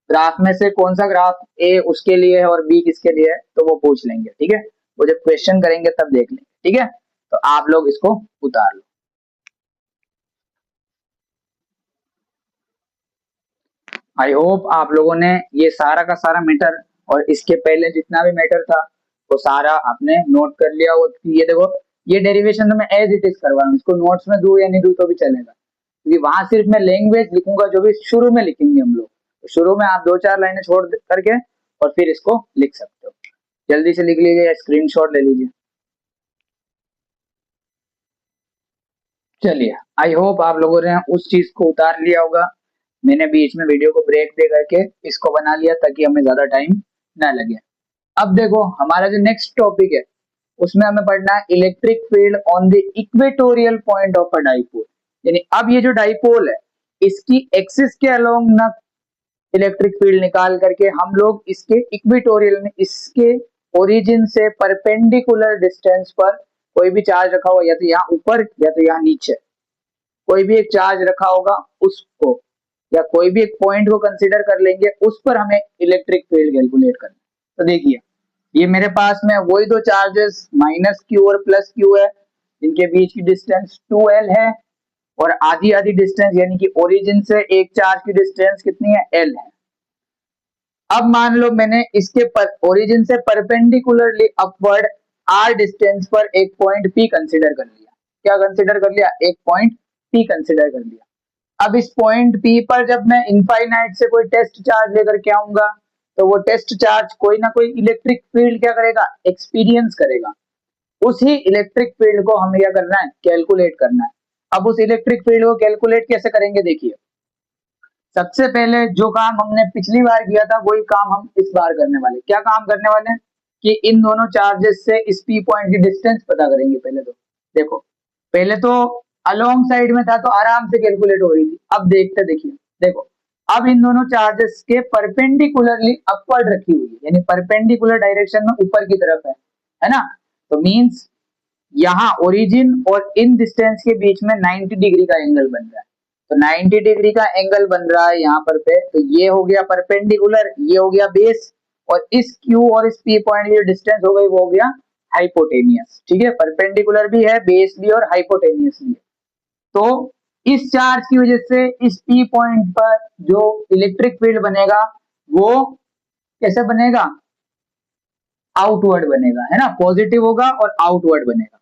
[SPEAKER 1] ग्राफ में से कौन सा ग्राफ ए उसके लिए है और बी किसके लिए है, तो वो पूछ लेंगे। ठीक है, वो जब क्वेश्चन करेंगे तब देख लेंगे। ठीक है, तो आप लोग इसको उतार लो। आई होप आप लोगों ने ये सारा का सारा मैटर और इसके पहले जितना भी मैटर था वो सारा आपने नोट कर लिया हो। ये देखो, ये डेरिवेशन तो मैं एज इट इज करवा रहा हूँ, इसको नोट्स में दूं या नहीं दूं तो भी चलेगा, क्योंकि वहां सिर्फ मैं लैंग्वेज लिखूंगा जो भी शुरू में लिखेंगे हम लोग। तो शुरू में आप 2-4 लाइनें छोड़ करके और फिर इसको लिख सकते हो। जल्दी से लिख लीजिए या स्क्रीनशॉट ले लीजिए। चलिए, आई होप आप लोगों ने उस चीज को उतार लिया होगा। मैंने बीच में वीडियो को ब्रेक दे करके इसको बना लिया ताकि हमें ज्यादा टाइम ना लगे। अब देखो हमारा जो नेक्स्ट टॉपिक है उसमें हमें पढ़ना है electric field on the equatorial point of a dipole. यानी अब ये जो डाइपोल है इसकी एक्सिस के अलोंग ना इलेक्ट्रिक फील्ड निकाल करके हम लोग इसके इक्वेटोरियल में, इसके ओरिजिन से परपेंडिकुलर डिस्टेंस पर कोई भी चार्ज रखा हुआ, या तो यहाँ ऊपर या तो यहाँ नीचे कोई भी एक चार्ज रखा होगा उसको, या कोई भी एक पॉइंट को कंसीडर कर लेंगे, उस पर हमें इलेक्ट्रिक फील्ड कैलकुलेट करना। तो देखिए, ये मेरे पास में वही दो चार्जेस माइनस क्यू और प्लस क्यू है, इनके बीच की डिस्टेंस 2l है और आधी आधी डिस्टेंस यानी कि ओरिजिन से एक चार्ज की डिस्टेंस कितनी है, l है। अब मान लो मैंने इसके ओरिजिन से परपेंडिकुलरली अपवर्ड r डिस्टेंस पर एक पॉइंट P कंसीडर कर लिया। क्या कंसीडर कर लिया, एक पॉइंट P कंसीडर कर लिया। अब इस पॉइंट P पर जब मैं इनफाइनाइट से कोई टेस्ट चार्ज लेकर के आऊंगा तो वो टेस्ट चार्ज कोई ना कोई इलेक्ट्रिक फील्ड क्या करेगा, एक्सपीरियंस करेगा। उसी इलेक्ट्रिक फील्ड को हमें क्या करना है, कैलकुलेट करना है। अब उस इलेक्ट्रिक फील्ड को कैलकुलेट कैसे करेंगे, देखिए सबसे पहले जो काम हमने पिछली बार किया था वही काम हम इस बार करने वाले। क्या काम करने वाले हैं कि इन दोनों चार्जेस से इस पी पॉइंट की डिस्टेंस पता करेंगे। पहले तो देखो, पहले तो अलोंग साइड में था तो आराम से कैलकुलेट हो रही थी। अब देखते, देखिए देखो, अब इन दोनों चार्जेस के परपेंडिकुलरली अपवर्ड रखी हुई है, यानी परपेंडिकुलर डायरेक्शन में ऊपर की तरफ है ना। तो मींस यहाँ ओरिजिन और इन डिस्टेंस के बीच में 90 डिग्री का एंगल बन रहा है। तो 90 डिग्री का एंगल बन रहा है यहाँ पर पे, तो ये हो गया परपेंडिकुलर, ये हो गया बेस, और इस Q और इस P पॉइंट की जो डिस्टेंस हो गई वो हो गया हाइपोटेनियस। ठीक है, परपेंडिकुलर भी है, बेस भी और हाइपोटेनियस भी है। तो इस चार्ज की वजह से इस P पॉइंट पर जो इलेक्ट्रिक फील्ड बनेगा वो कैसे बनेगा, आउटवर्ड बनेगा, है ना, पॉजिटिव होगा और आउटवर्ड बनेगा।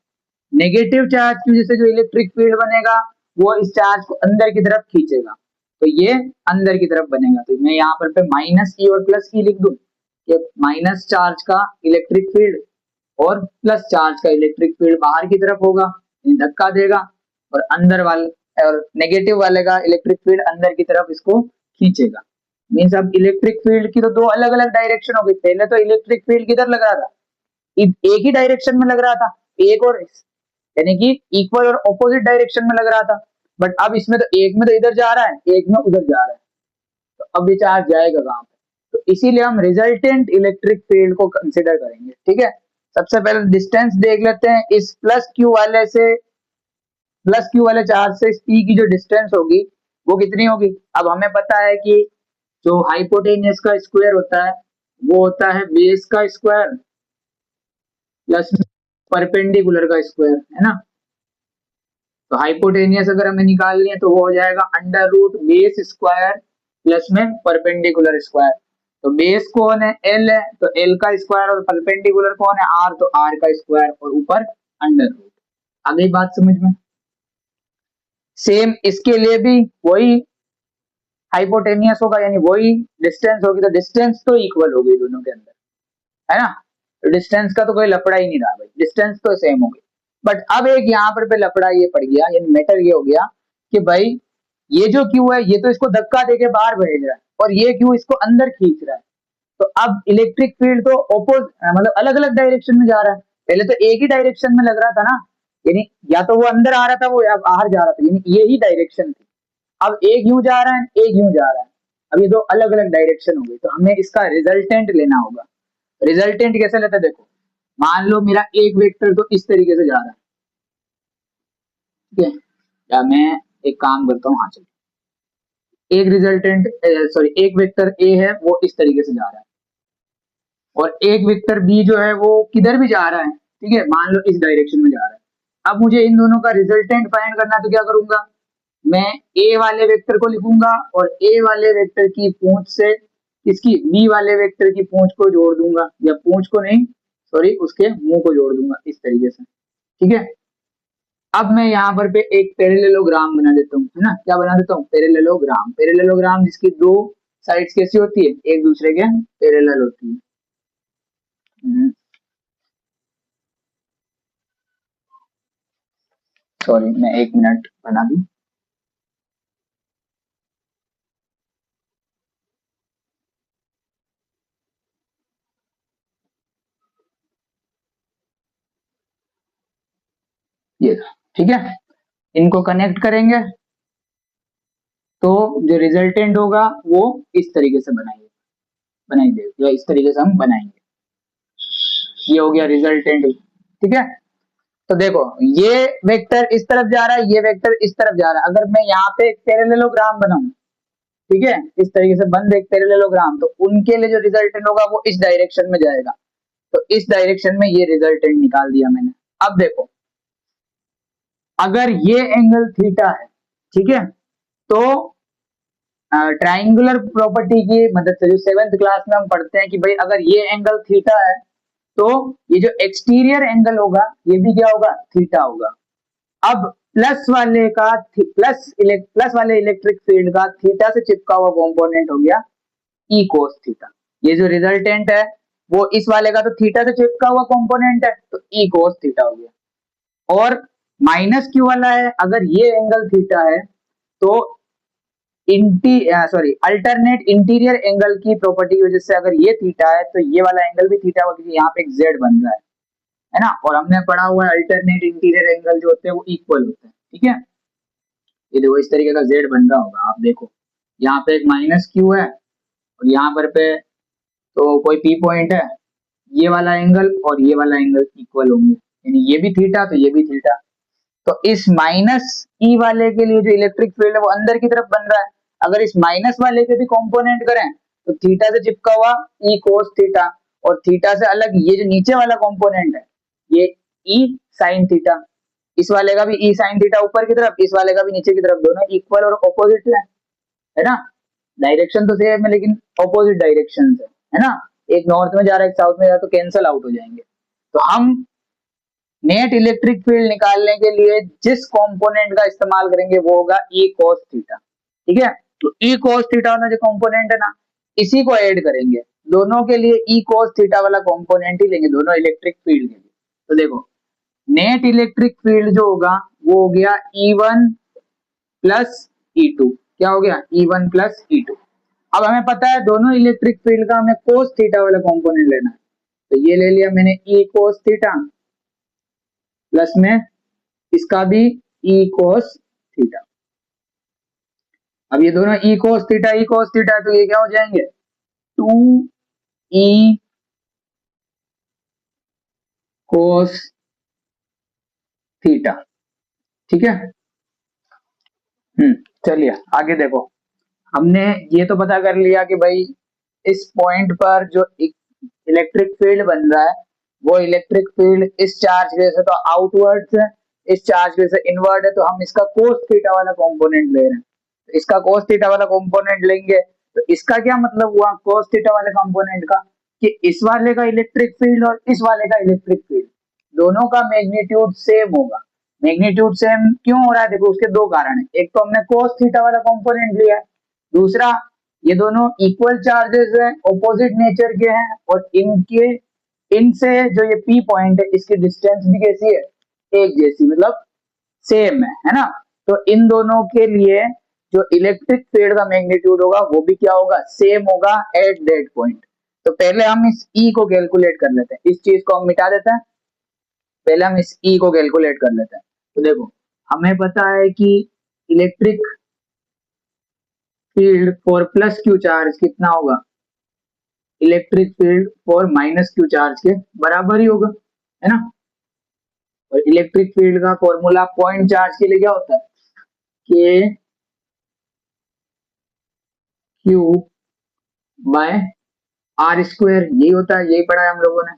[SPEAKER 1] नेगेटिव चार्ज की वजह से जो इलेक्ट्रिक फील्ड बनेगा वो इस चार्ज को अंदर की तरफ खींचेगा, तो ये अंदर की तरफ बनेगा। तो मैं यहाँ पर पे माइनस ई और प्लस ई लिख दूं कि माइनस चार्ज का इलेक्ट्रिक फील्ड और प्लस चार्ज का इलेक्ट्रिक फील्ड बाहर की तरफ होगा, धक्का देगा, और अंदर वाले और नेगेटिव वाले का इलेक्ट्रिक फील्ड अंदर की तरफ इसको खींचेगा। मीन्स अब इलेक्ट्रिक फील्ड की तो दो अलग अलग डायरेक्शन हो गई। पहले तो इलेक्ट्रिक फील्ड किधर लग रहा था, एक ही डायरेक्शन में लग रहा था, एक और यानी कि इक्वल और ऑपोजिट डायरेक्शन में लग रहा था। बट अब इसमें तो एक में तो इधर जा रहा है, एक में उधर जा रहा है, तो अब ये चार्ज जाएगा कहां पे। तो इसीलिए हम रिजल्टेंट इलेक्ट्रिक फील्ड को कंसिडर करेंगे। ठीक है, सबसे पहले डिस्टेंस देख लेते हैं। इस प्लस क्यू वाले चार्ज से इस पी की जो डिस्टेंस होगी वो कितनी होगी। अब हमें पता है कि जो हाइपोटेनियस का स्क्वायर होता है वो होता है बेस का स्क्वायर प्लस परपेंडिकुलर का स्क्वायर, है ना। तो हाइपोटेनियस अगर हमें निकालनी है तो वो हो जाएगा under root base square plus में परपेंडिकुलर स्क्वायर। तो बेस कौन है, एल है, तो एल का स्क्वायर, और परपेंडिकुलर कौन है, आर, तो आर का स्क्वायर, और ऊपर अंडर रूट। आ गई बात समझ में। सेम इसके लिए भी वही हाइपोटेनियस होगा, यानी वही डिस्टेंस होगी, तो डिस्टेंस तो इक्वल होगी दोनों के अंदर, है ना। डिस्टेंस का तो कोई लफड़ा ही नहीं रहा भाई, डिस्टेंस तो सेम हो गई। बट अब एक यहाँ पर पे लफड़ा ये पड़ गया, यानी मैटर ये हो गया कि भाई ये जो क्यू है ये तो इसको धक्का देके बाहर भेज रहा है और ये क्यू इसको अंदर खींच रहा है। तो अब इलेक्ट्रिक फील्ड तो मतलब अलग अलग डायरेक्शन में जा रहा है। पहले तो एक ही डायरेक्शन में लग रहा था ना, यानी या तो वो अंदर आ रहा था वो या बाहर जा रहा था, यानी ये ही डायरेक्शन थी। अब एक यूं जा रहा है, एक यूं जा रहा है, अब ये दो अलग अलग डायरेक्शन हो गई। तो हमें इसका रिजल्टेंट लेना होगा। रिजल्टेंट कैसे लेते हैं, देखो मान लो मेरा एक वेक्टर तो इस तरीके से जा रहा है, ठीक है, या मैं एक काम करता हूँ, हाँ चलिए, एक रिजल्टेंट सॉरी एक वेक्टर ए है वो इस तरीके से जा रहा है, और एक वेक्टर बी जो है वो किधर भी जा रहा है, ठीक है, मान लो इस डायरेक्शन में जा रहा है। अब मुझे इन दोनों का रिजल्टेंट फाइंड करना है, तो क्या करूंगा, मैं ए वाले वेक्टर को लिखूंगा और ए वाले वेक्टर की पूंछ से इसकी बी वाले वेक्टर की पूंछ को जोड़ दूंगा, या पूंछ को नहीं सॉरी उसके मुंह को जोड़ दूंगा इस तरीके से। ठीक है, अब मैं यहाँ पर पे एक पैरेललोग्राम बना देता हूँ, है ना। क्या बना देता हूँ, पैरेललोग्राम। पैरेललोग्राम जिसकी दो साइड्स कैसी होती है, एक दूसरे के पैरेलल होती है। सॉरी मैं एक मिनट बना दूं। ये ठीक है, इनको कनेक्ट करेंगे तो जो रिजल्टेंट होगा वो इस तरीके से बनाएंगे या इस तरीके से हम बनाएंगे। ये हो गया रिजल्टेंट, ठीक है। तो देखो ये वेक्टर इस तरफ जा रहा है, ये वेक्टर इस तरफ जा रहा है। अगर मैं यहाँ पे एक पैरेललोग्राम बनाऊं, ठीक है, इस तरीके से बंद एक पैरेललोग्राम, तो उनके लिए जो रिजल्टेंट होगा वो इस डायरेक्शन में जाएगा। तो इस डायरेक्शन में ये रिजल्टेंट निकाल दिया मैंने। अब देखो अगर ये एंगल थीटा है, ठीक है, तो ट्राइंगुलर प्रॉपर्टी की मदद से जो 7th क्लास में हम पढ़ते हैं कि भाई अगर ये एंगल थीटा है तो ये जो एक्सटीरियर एंगल होगा ये भी क्या होगा, थीटा होगा। अब प्लस वाले इलेक्ट्रिक फील्ड का थीटा से चिपका हुआ कंपोनेंट हो गया ई कोस थीटा। ये जो रिजल्टेंट है वो इस वाले का तो थीटा से चिपका हुआ कंपोनेंट है तो ई कोस थीटा हो गया। और माइनस क्यू वाला है, अगर ये एंगल थीटा है तो अल्टरनेट इंटीरियर एंगल की प्रॉपर्टी की वजह से अगर ये थीटा है तो ये वाला एंगल भी थीटा होगा क्योंकि यहाँ पे एक जेड बन रहा है ना। और हमने पढ़ा हुआ है अल्टरनेट इंटीरियर एंगल जो होते हैं वो इक्वल होते हैं, ठीक है। ये देखो इस तरीके का जेड बन रहा होगा, आप देखो यहाँ पे एक माइनस क्यू है और यहाँ पर पे तो कोई पी पॉइंट है, ये वाला एंगल और ये वाला एंगल इक्वल होंगे, यानी ये भी थीटा तो ये भी थीटा। तो इस माइनस ई वाले के लिए जो इलेक्ट्रिक फील्ड है वो अंदर की तरफ बन रहा है। अगर इस माइनस वाले के भी कंपोनेंट करें तो थीटा से चिपका हुआ ई कोस थीटा, और थीटा से अलग ये जो नीचे वाला कंपोनेंट है ये ई साइन थीटा। इस वाले का भी ई साइन थीटा ऊपर की तरफ, इस वाले का भी नीचे की तरफ, दोनों इक्वल और ऑपोजिट है ना। डायरेक्शन तो सेम है लेकिन ऑपोजिट डायरेक्शन है ना। एक नॉर्थ में जा रहा है एक साउथ में जा रहा है तो कैंसल आउट हो जाएंगे। तो हम नेट इलेक्ट्रिक फील्ड निकालने के लिए जिस कंपोनेंट का इस्तेमाल करेंगे वो होगा ई कोस थीटा, ठीक है। तो ई कोस थीटा वाला जो कंपोनेंट है ना इसी को ऐड करेंगे, दोनों के लिए ई कोस थीटा वाला कंपोनेंट ही लेंगे दोनों इलेक्ट्रिक फील्ड के लिए। तो देखो नेट इलेक्ट्रिक फील्ड जो होगा वो हो गया E1 प्लस E2, क्या हो गया E1 प्लस E2। अब हमें पता है दोनों इलेक्ट्रिक फील्ड का हमें कोस थीटा वाला कंपोनेंट लेना है, तो ये ले लिया मैंने ई कोस थीटा प्लस में इसका भी ई कोस थीटा। अब ये दोनों ई कोस थीटा तो ये क्या हो जाएंगे 2e कोस थीटा, ठीक है। चलिए आगे देखो, हमने ये तो पता कर लिया कि भाई इस पॉइंट पर जो इलेक्ट्रिक फील्ड बन रहा है वो इलेक्ट्रिक फील्ड इस चार्ज की वजह से तो आउटवर्ड्स है, इस चार्ज की वजह से इनवर्ड है, तो हम इसका कोस थीटा वाला कंपोनेंट ले रहे हैं। तो इसका कोस थीटा वाला कंपोनेंट लेंगे तो इसका क्या मतलब हुआ कोस थीटा वाले कंपोनेंट का कि इस वाले का इलेक्ट्रिक फील्ड और इस वाले का इलेक्ट्रिक फील्ड दोनों का मैग्नीट्यूड सेम होगा। मैग्नीट्यूड सेम क्यों हो रहा है, देखो उसके दो कारण है। एक तो हमने कोस थीटा वाला कंपोनेंट लिया है, दूसरा ये दोनों इक्वल चार्जेस हैं, ऑपोजिट नेचर के हैं, और इनसे जो ये पी पॉइंट है इसकी डिस्टेंस भी कैसी है, एक जैसी, मतलब सेम है ना। तो इन दोनों के लिए जो इलेक्ट्रिक फील्ड का मैग्नीट्यूड होगा वो भी क्या होगा, सेम होगा एट दैट पॉइंट। तो पहले हम इस ई को कैलकुलेट कर लेते हैं, इस चीज को हम मिटा देते हैं, पहले हम इस ई को कैलकुलेट कर लेते हैं। तो देखो हमें पता है कि electric field for plus Q charge कितना होगा, electric field for minus Q charge के बराबर ही होगा, है ना। और इलेक्ट्रिक फील्ड का फॉर्मूला पॉइंट चार्ज के लिए क्या होता है, k q by r square, यही होता है, यही पढ़ा है हम लोगों ने,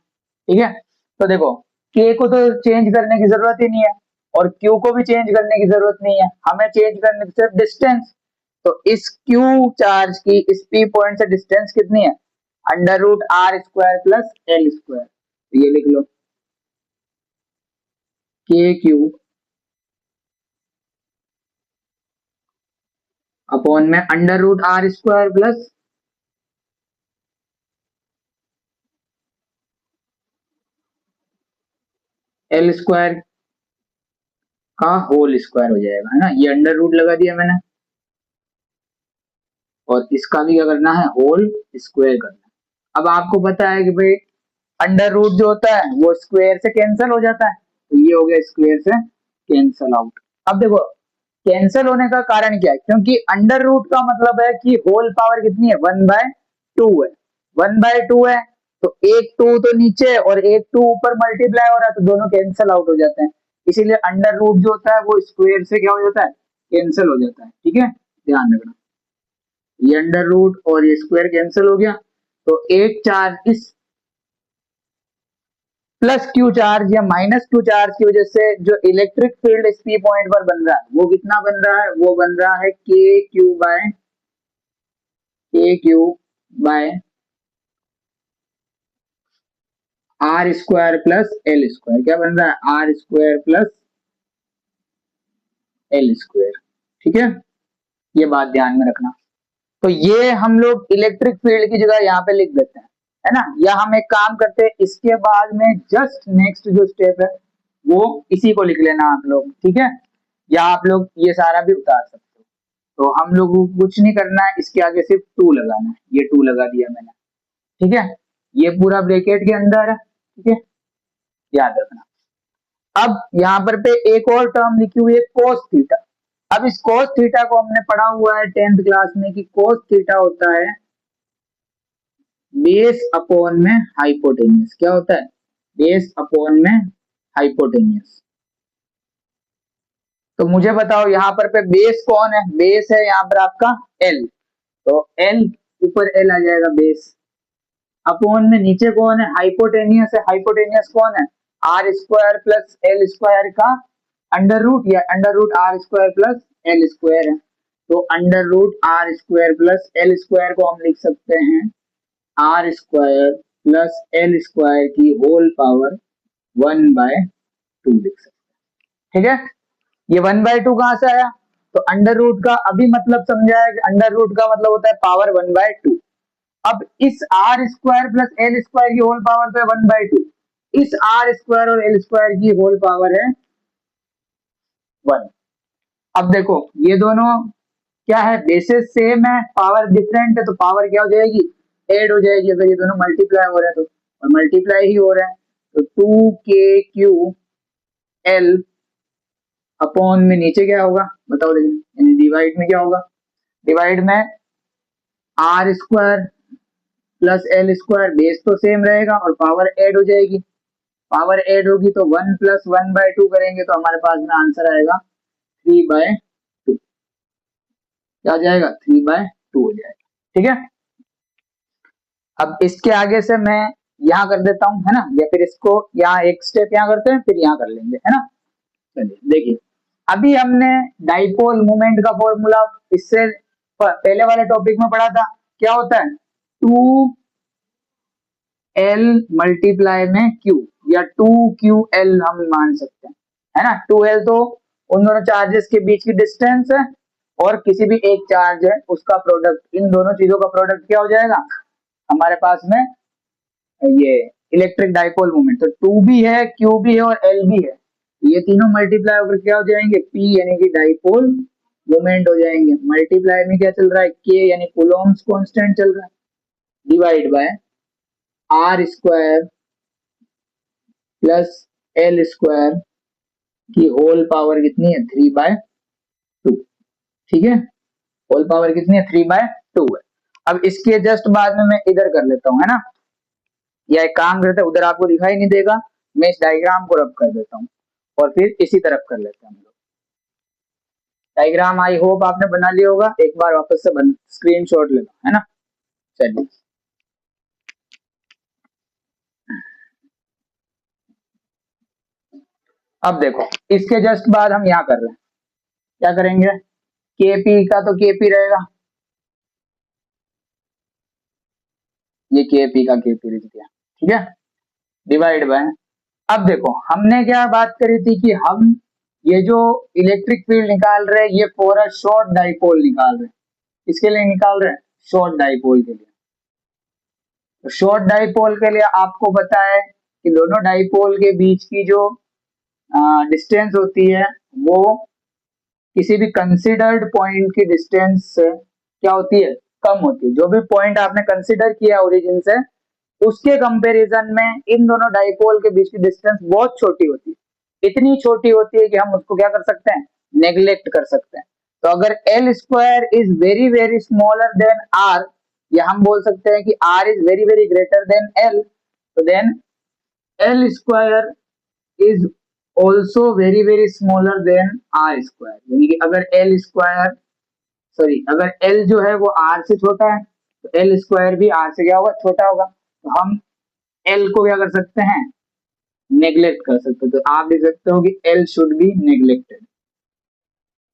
[SPEAKER 1] ठीक है। तो देखो के को तो चेंज करने की जरूरत ही नहीं है और क्यू को भी चेंज करने की जरूरत नहीं है, हमें चेंज करने की सिर्फ डिस्टेंस। तो इस क्यू चार्ज की इस पी पॉइंट से डिस्टेंस कितनी है, under root r square plus l square. तो ये लिख लो के क्यू अपॉन में under root r square plus l square का होल स्क्वायर हो जाएगा, है ना। ये अंडर रूट लगा दिया मैंने और इसका भी क्या करना है, होल स्क्वायर करना है। अब आपको पता है कि भाई अंडर रूट जो होता है वो स्क्वायर से कैंसिल हो जाता है, तो ये हो गया स्क्वायर से कैंसिल आउट। अब देखो कैंसिल होने का कारण क्या है, क्योंकि अंडर रूट का मतलब है कि होल पावर कितनी है, 1/2 है, 1/2 है, तो एक 2 तो नीचे और एक 2 ऊपर मल्टीप्लाई हो रहा है, तो दोनों कैंसिल आउट हो जाते हैं। इसीलिए अंडर रूट जो होता है वो स्क्वायर से क्या हो जाता है, कैंसिल हो जाता है, ठीक है, ध्यान रखना। ये अंडर रूट और ये स्क्वायर कैंसिल हो गया, तो एक चार्ज इस प्लस क्यू चार्ज या माइनस क्यू चार्ज की वजह से जो इलेक्ट्रिक फील्ड इस पी पॉइंट पर बन रहा है वो कितना बन रहा है, वो बन रहा है k q by r square plus l square. क्या बन रहा है, r square plus l square. ठीक है, ये बात ध्यान में रखना। तो ये हम लोग इलेक्ट्रिक फील्ड की जगह यहाँ पे लिख देते हैं, है ना। या हम एक काम करते हैं, इसके बाद में जस्ट नेक्स्ट जो स्टेप है वो इसी को लिख लेना आप लोग, ठीक है। या आप लोग ये सारा भी उतार सकते हो। तो हम लोग को कुछ नहीं करना है, इसके आगे सिर्फ 2 लगाना है। ये 2 लगा दिया मैंने, ठीक है। ये पूरा ब्रैकेट के अंदर है, ठीक है, याद रखना। अब यहाँ पर पे एक और टर्म लिखी हुई है कोस थीटा। अब इस कोस थीटा को हमने पढ़ा हुआ है 10th क्लास में कि कोस थीटा होता है बेस अपॉन में हाइपोटेन्यूस। क्या होता है, बेस अपॉन में हाइपोटेन्यूस। तो मुझे बताओ यहाँ पर पे बेस कौन है, बेस है यहाँ पर आपका एल, तो एल ऊपर एल आ जाएगा बेस, अपॉन में नीचे कौन है, हाइपोटेनियस है। हाइपोटेनियस कौन है, r square plus l square का अंडर रूट या under root r square plus l square है। तो under root r square plus l square को हम लिख सकते हैं r square plus l square की होल पावर 1/2 लिख सकते हैं, ठीक है। ये 1/2 कहां से आया, तो अंडर रूट का अभी मतलब समझा है कि अंडर रूट का मतलब होता है पावर 1/2। अब इस r square plus l square की होल पावर तो है 1/2, इस आर स्क्वायर और एल स्क्वायर की होल पावर है 1। अब देखो ये दोनों क्या है, बेसिस सेम है, पावर डिफरेंट है, तो पावर क्या हो जाएगी, ऐड हो जाएगी। अगर ये दोनों मल्टीप्लाई हो रहे हैं तो, और मल्टीप्लाई ही हो रहे हैं, तो 2k एल अपॉन में नीचे क्या होगा बताओ, लेकिन डिवाइड में क्या होगा, डिवाइड में r square plus l square, base तो सेम रहेगा और पावर ऐड हो जाएगी। पावर ऐड होगी तो 1 प्लस 1/2 करेंगे तो हमारे पास में आंसर आएगा 3/2। क्या हो जाएगा, 3/2 हो जाएगा, ठीक है। अब इसके आगे से मैं यहाँ कर देता हूँ, है ना, या फिर इसको यहाँ एक स्टेप यहाँ करते हैं फिर यहाँ कर लेंगे, है ना। चलिए देखिए, अभी हमने डाइपोल मोमेंट का फॉर्मूला इससे पहले वाले टॉपिक में पढ़ा था। क्या होता है, 2l मल्टीप्लाई में q, या 2ql हम मान सकते हैं, है ना। 2l तो उन दोनों चार्जेस के बीच की डिस्टेंस है, और किसी भी एक चार्ज है उसका प्रोडक्ट, इन दोनों चीजों का प्रोडक्ट क्या हो जाएगा हमारे पास में, ये इलेक्ट्रिक डाइपोल मोमेंट। तो 2 भी है, q भी है और l भी है, ये तीनों मल्टीप्लाई होकर क्या हो जाएंगे, p यानी कि डाइपोल मोमेंट हो जाएंगे। मल्टीप्लाई में क्या चल रहा है, k यानी कूलम्ब्स कांस्टेंट चल रहा है, divide by r square plus l square की होल पावर कितनी है, 3/2, ठीक है। होल पावर कितनी है, 3/2 है। अब इसके जस्ट बाद में मैं इधर कर लेता हूं, है ना, या एक काम करते हैं, उधर आपको दिखाई नहीं देगा, मैं इस डायग्राम को रब कर देता हूँ और फिर इसी तरफ कर लेते हैं हम लोग। डायग्राम आई होप आपने बना लिया होगा, एक बार वापस से स्क्रीनशॉट ले लो, है ना। चलिए अब देखो, इसके जस्ट बाद हम यहाँ कर रहे हैं, क्या करेंगे, केपी का तो केपी रहेगा, ये केपी का केपी लिख दिया, ठीक है, डिवाइड बाय। अब देखो हमने क्या बात करी थी कि हम ये जो इलेक्ट्रिक फील्ड निकाल रहे हैं ये फॉर अ शॉर्ट डाइपोल निकाल रहे हैं। किसके लिए निकाल रहे हैं, शॉर्ट डाइपोल के लिए। तो शॉर्ट डाइपोल के लिए आपको पता है कि दोनों डाइपोल के बीच की जो डिस्टेंस होती है वो किसी भी कंसिडर्ड पॉइंट की डिस्टेंस से क्या होती है, कम होती है। जो भी पॉइंट आपने कंसिडर किया ओरिजिन से, उसके कंपैरिजन में इन दोनों डाइपोल के बीच की डिस्टेंस बहुत छोटी होती है। इतनी छोटी होती है कि हम उसको क्या कर सकते हैं, नेग्लेक्ट कर सकते हैं। तो अगर L square is very very smaller than R, या हम बोल सकते हैं कि R is very very greater than L, तो then L square is also very very smaller than R square. यानी कि अगर एल स्क्वायर, सॉरी, अगर एल जो है वो आर से छोटा है तो एल स्क्वायर भी आर से क्या होगा, छोटा होगा। तो हम एल को क्या कर सकते हैं, नेग्लेक्ट कर सकते हो, तो आप लिख सकते हो कि एल शुड बी नेग्लेक्टेड।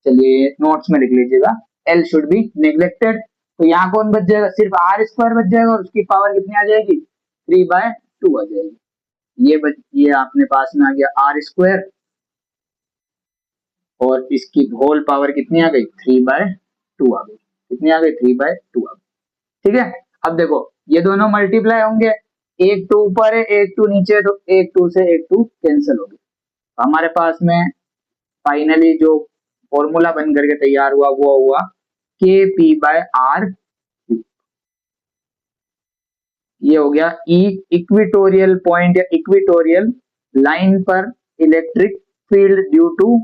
[SPEAKER 1] चलिए नोट्स में लिख लीजिएगा, एल शुड बी नेग्लेक्टेड। तो यहाँ कौन बच जाएगा, सिर्फ आर स्क्वायर बच जाएगा और उसकी पावर कितनी आ जाएगी, 3/2 आ जाएगी। ये आपने पास में आ गया आर स्क्वायर, और इसकी होल पावर कितनी आ गई, 3/2 आ गई। कितनी आ गई, 3/2 आ गई। ठीक है, अब देखो ये दोनों मल्टीप्लाई होंगे, एक 2 ऊपर है एक 2 नीचे है, तो एक 2 से एक 2 कैंसिल हो गई। तो हमारे पास में फाइनली जो फॉर्मूला बन करके तैयार हुआ वो हुआ KP/R। ये हो गया ई इक्विटोरियल पॉइंट या इक्विटोरियल लाइन पर electric field due to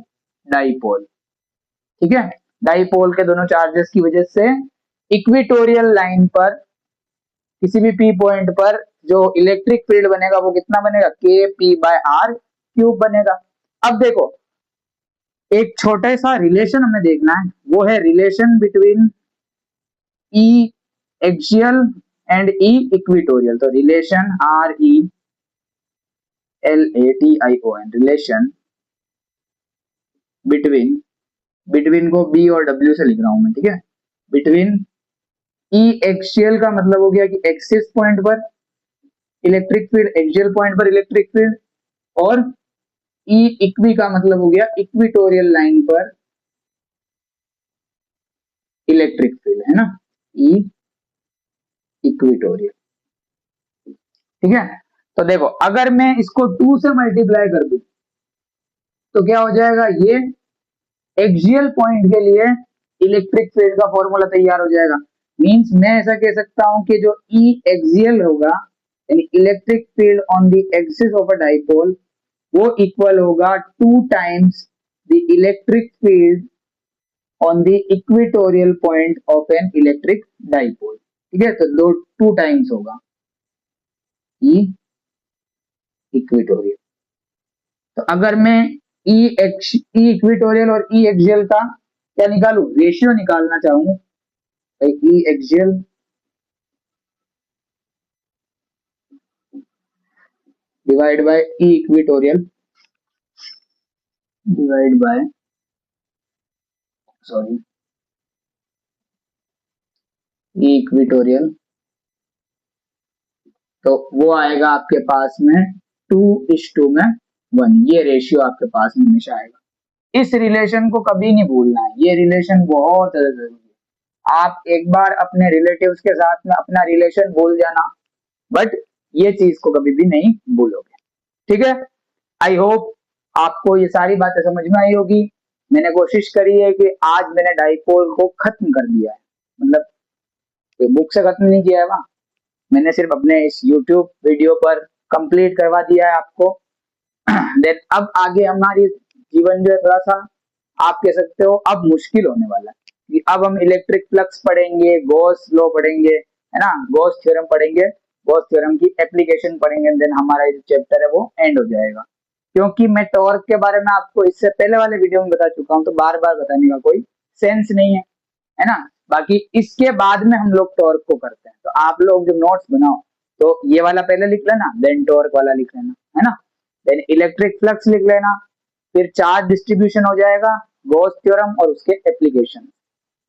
[SPEAKER 1] dipole. ठीक है, डाइपोल के दोनों चार्जेस की वजह से इक्विटोरियल लाइन पर किसी भी पी पॉइंट पर जो इलेक्ट्रिक फील्ड बनेगा वो कितना बनेगा, KP/R³ बनेगा। अब देखो एक छोटा सा रिलेशन हमें देखना है, वो है relation between E axial and E equatorial. तो रिलेशन RELATION, रिलेशन बिटवीन को बी और डब्ल्यू से लिख रहा हूं मैं, ठीक है। बिटवीन ई एक्सियल का मतलब हो गया कि एक्सिस पॉइंट पर इलेक्ट्रिक फील्ड, एक्सियल पॉइंट पर इलेक्ट्रिक फील्ड, और ई इक्वी का मतलब हो गया इक्विटोरियल लाइन पर इलेक्ट्रिक फील्ड, है ना, ई इक्विटोरियल। ठीक है, तो देखो अगर मैं इसको 2 से मल्टीप्लाई कर दूं तो क्या हो जाएगा, ये एक्सियल पॉइंट के लिए इलेक्ट्रिक फील्ड का फॉर्मूला तैयार हो जाएगा। मींस मैं ऐसा कह सकता हूं कि जो ई एक्सियल होगा यानी electric field on the axis of a dipole, वो इक्वल होगा 2 times the electric field on the equatorial point of an electric dipole. ठीक है, तो 2 टाइम्स होगा ई इक्वेटोरियल। तो अगर मैं ई इक्वेटोरियल और ई एक्सियल का क्या निकालू, रेशियो निकालना चाहूं, E axial divide by E equatorial divide by E equatorial, तो वो आएगा आपके पास में 2:1। ये रेशियो आपके पास में हमेशा आएगा। इस रिलेशन को कभी नहीं भूलना है, ये रिलेशन बहुत ज्यादा जरूरी है। आप एक बार अपने रिलेटिव्स के साथ में अपना रिलेशन भूल जाना, बट ये चीज को कभी भी नहीं भूलोगे। ठीक है, आई होप आपको ये सारी बातें समझ में आई होगी। मैंने कोशिश करी है कि आज मैंने डाइपोल को खत्म कर दिया है, मतलब बुक से खत्म नहीं किया है, वहां मैंने सिर्फ अपने इस YouTube वीडियो पर कंप्लीट करवा दिया है आपको। देन अब आगे हमारी जीवन जो है थोड़ा सा, आप कह सकते हो अब मुश्किल होने वाला है, कि अब हम इलेक्ट्रिक फ्लक्स पढ़ेंगे, गॉस लॉ पढ़ेंगे, है ना, गॉस थ्योरम पढ़ेंगे, गॉस थ्योरम की एप्लीकेशन पढ़ेंगे, देन हमारा जो चैप्टर है वो एंड हो जाएगा। क्योंकि मैं टॉर्क के बारे में आपको इससे पहले वाले वीडियो में बता चुका हूँ, तो बार बार बताने का कोई सेंस नहीं है ना। बाकी इसके बाद में हम लोग टॉर्क को करते हैं, तो आप लोग जब नोट्स बनाओ तो ये वाला पहले लिख लेना, देन टॉर्क वाला लिख लेना, है ना, देन इलेक्ट्रिक फ्लक्स लिख लेना, फिर चार्ज डिस्ट्रीब्यूशन हो जाएगा, गॉस थ्योरम और उसके एप्लीकेशन।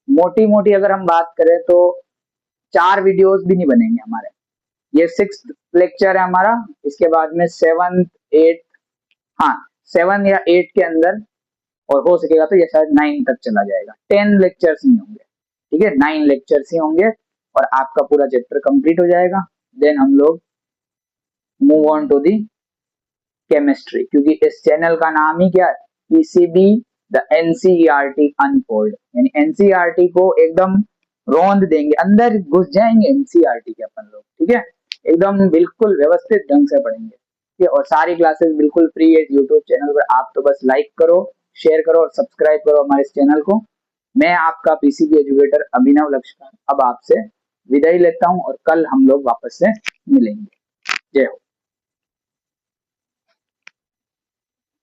[SPEAKER 1] मोटी मोटी अगर हम बात करें तो 4 वीडियोस भी नहीं बनेंगे हमारे। ये 6th लेक्चर है हमारा, इसके बाद में 7th 8th, हाँ 7 या 8 के अंदर, और हो सकेगा तो ये शायद 9 तक चला जाएगा। 10 लेक्चर्स नहीं होंगे, ठीक है, 9 लेक्चर्स ही होंगे और आपका पूरा चैप्टर कंप्लीट हो जाएगा। देन हम लोग move on to the chemistry, क्योंकि इस चैनल का नाम ही क्या है, पीसीबी द एनसीईआरटी अनफोल्ड, यानी एनसीईआरटी को एकदम रौंद देंगे, अंदर घुस जाएंगे एनसीईआरटी के अपन लोग। ठीक है, एकदम बिल्कुल व्यवस्थित ढंग से पढ़ेंगे। ठीक है, और सारी क्लासेस बिल्कुल फ्री है यूट्यूब चैनल पर। आप तो बस लाइक करो, शेयर करो और सब्सक्राइब करो हमारे इस चैनल को। मैं आपका पीसीबी एजुकेटर अभिनव लक्ष्मण अब आपसे विदाई लेता हूं और कल हम लोग वापस से मिलेंगे। जय हो।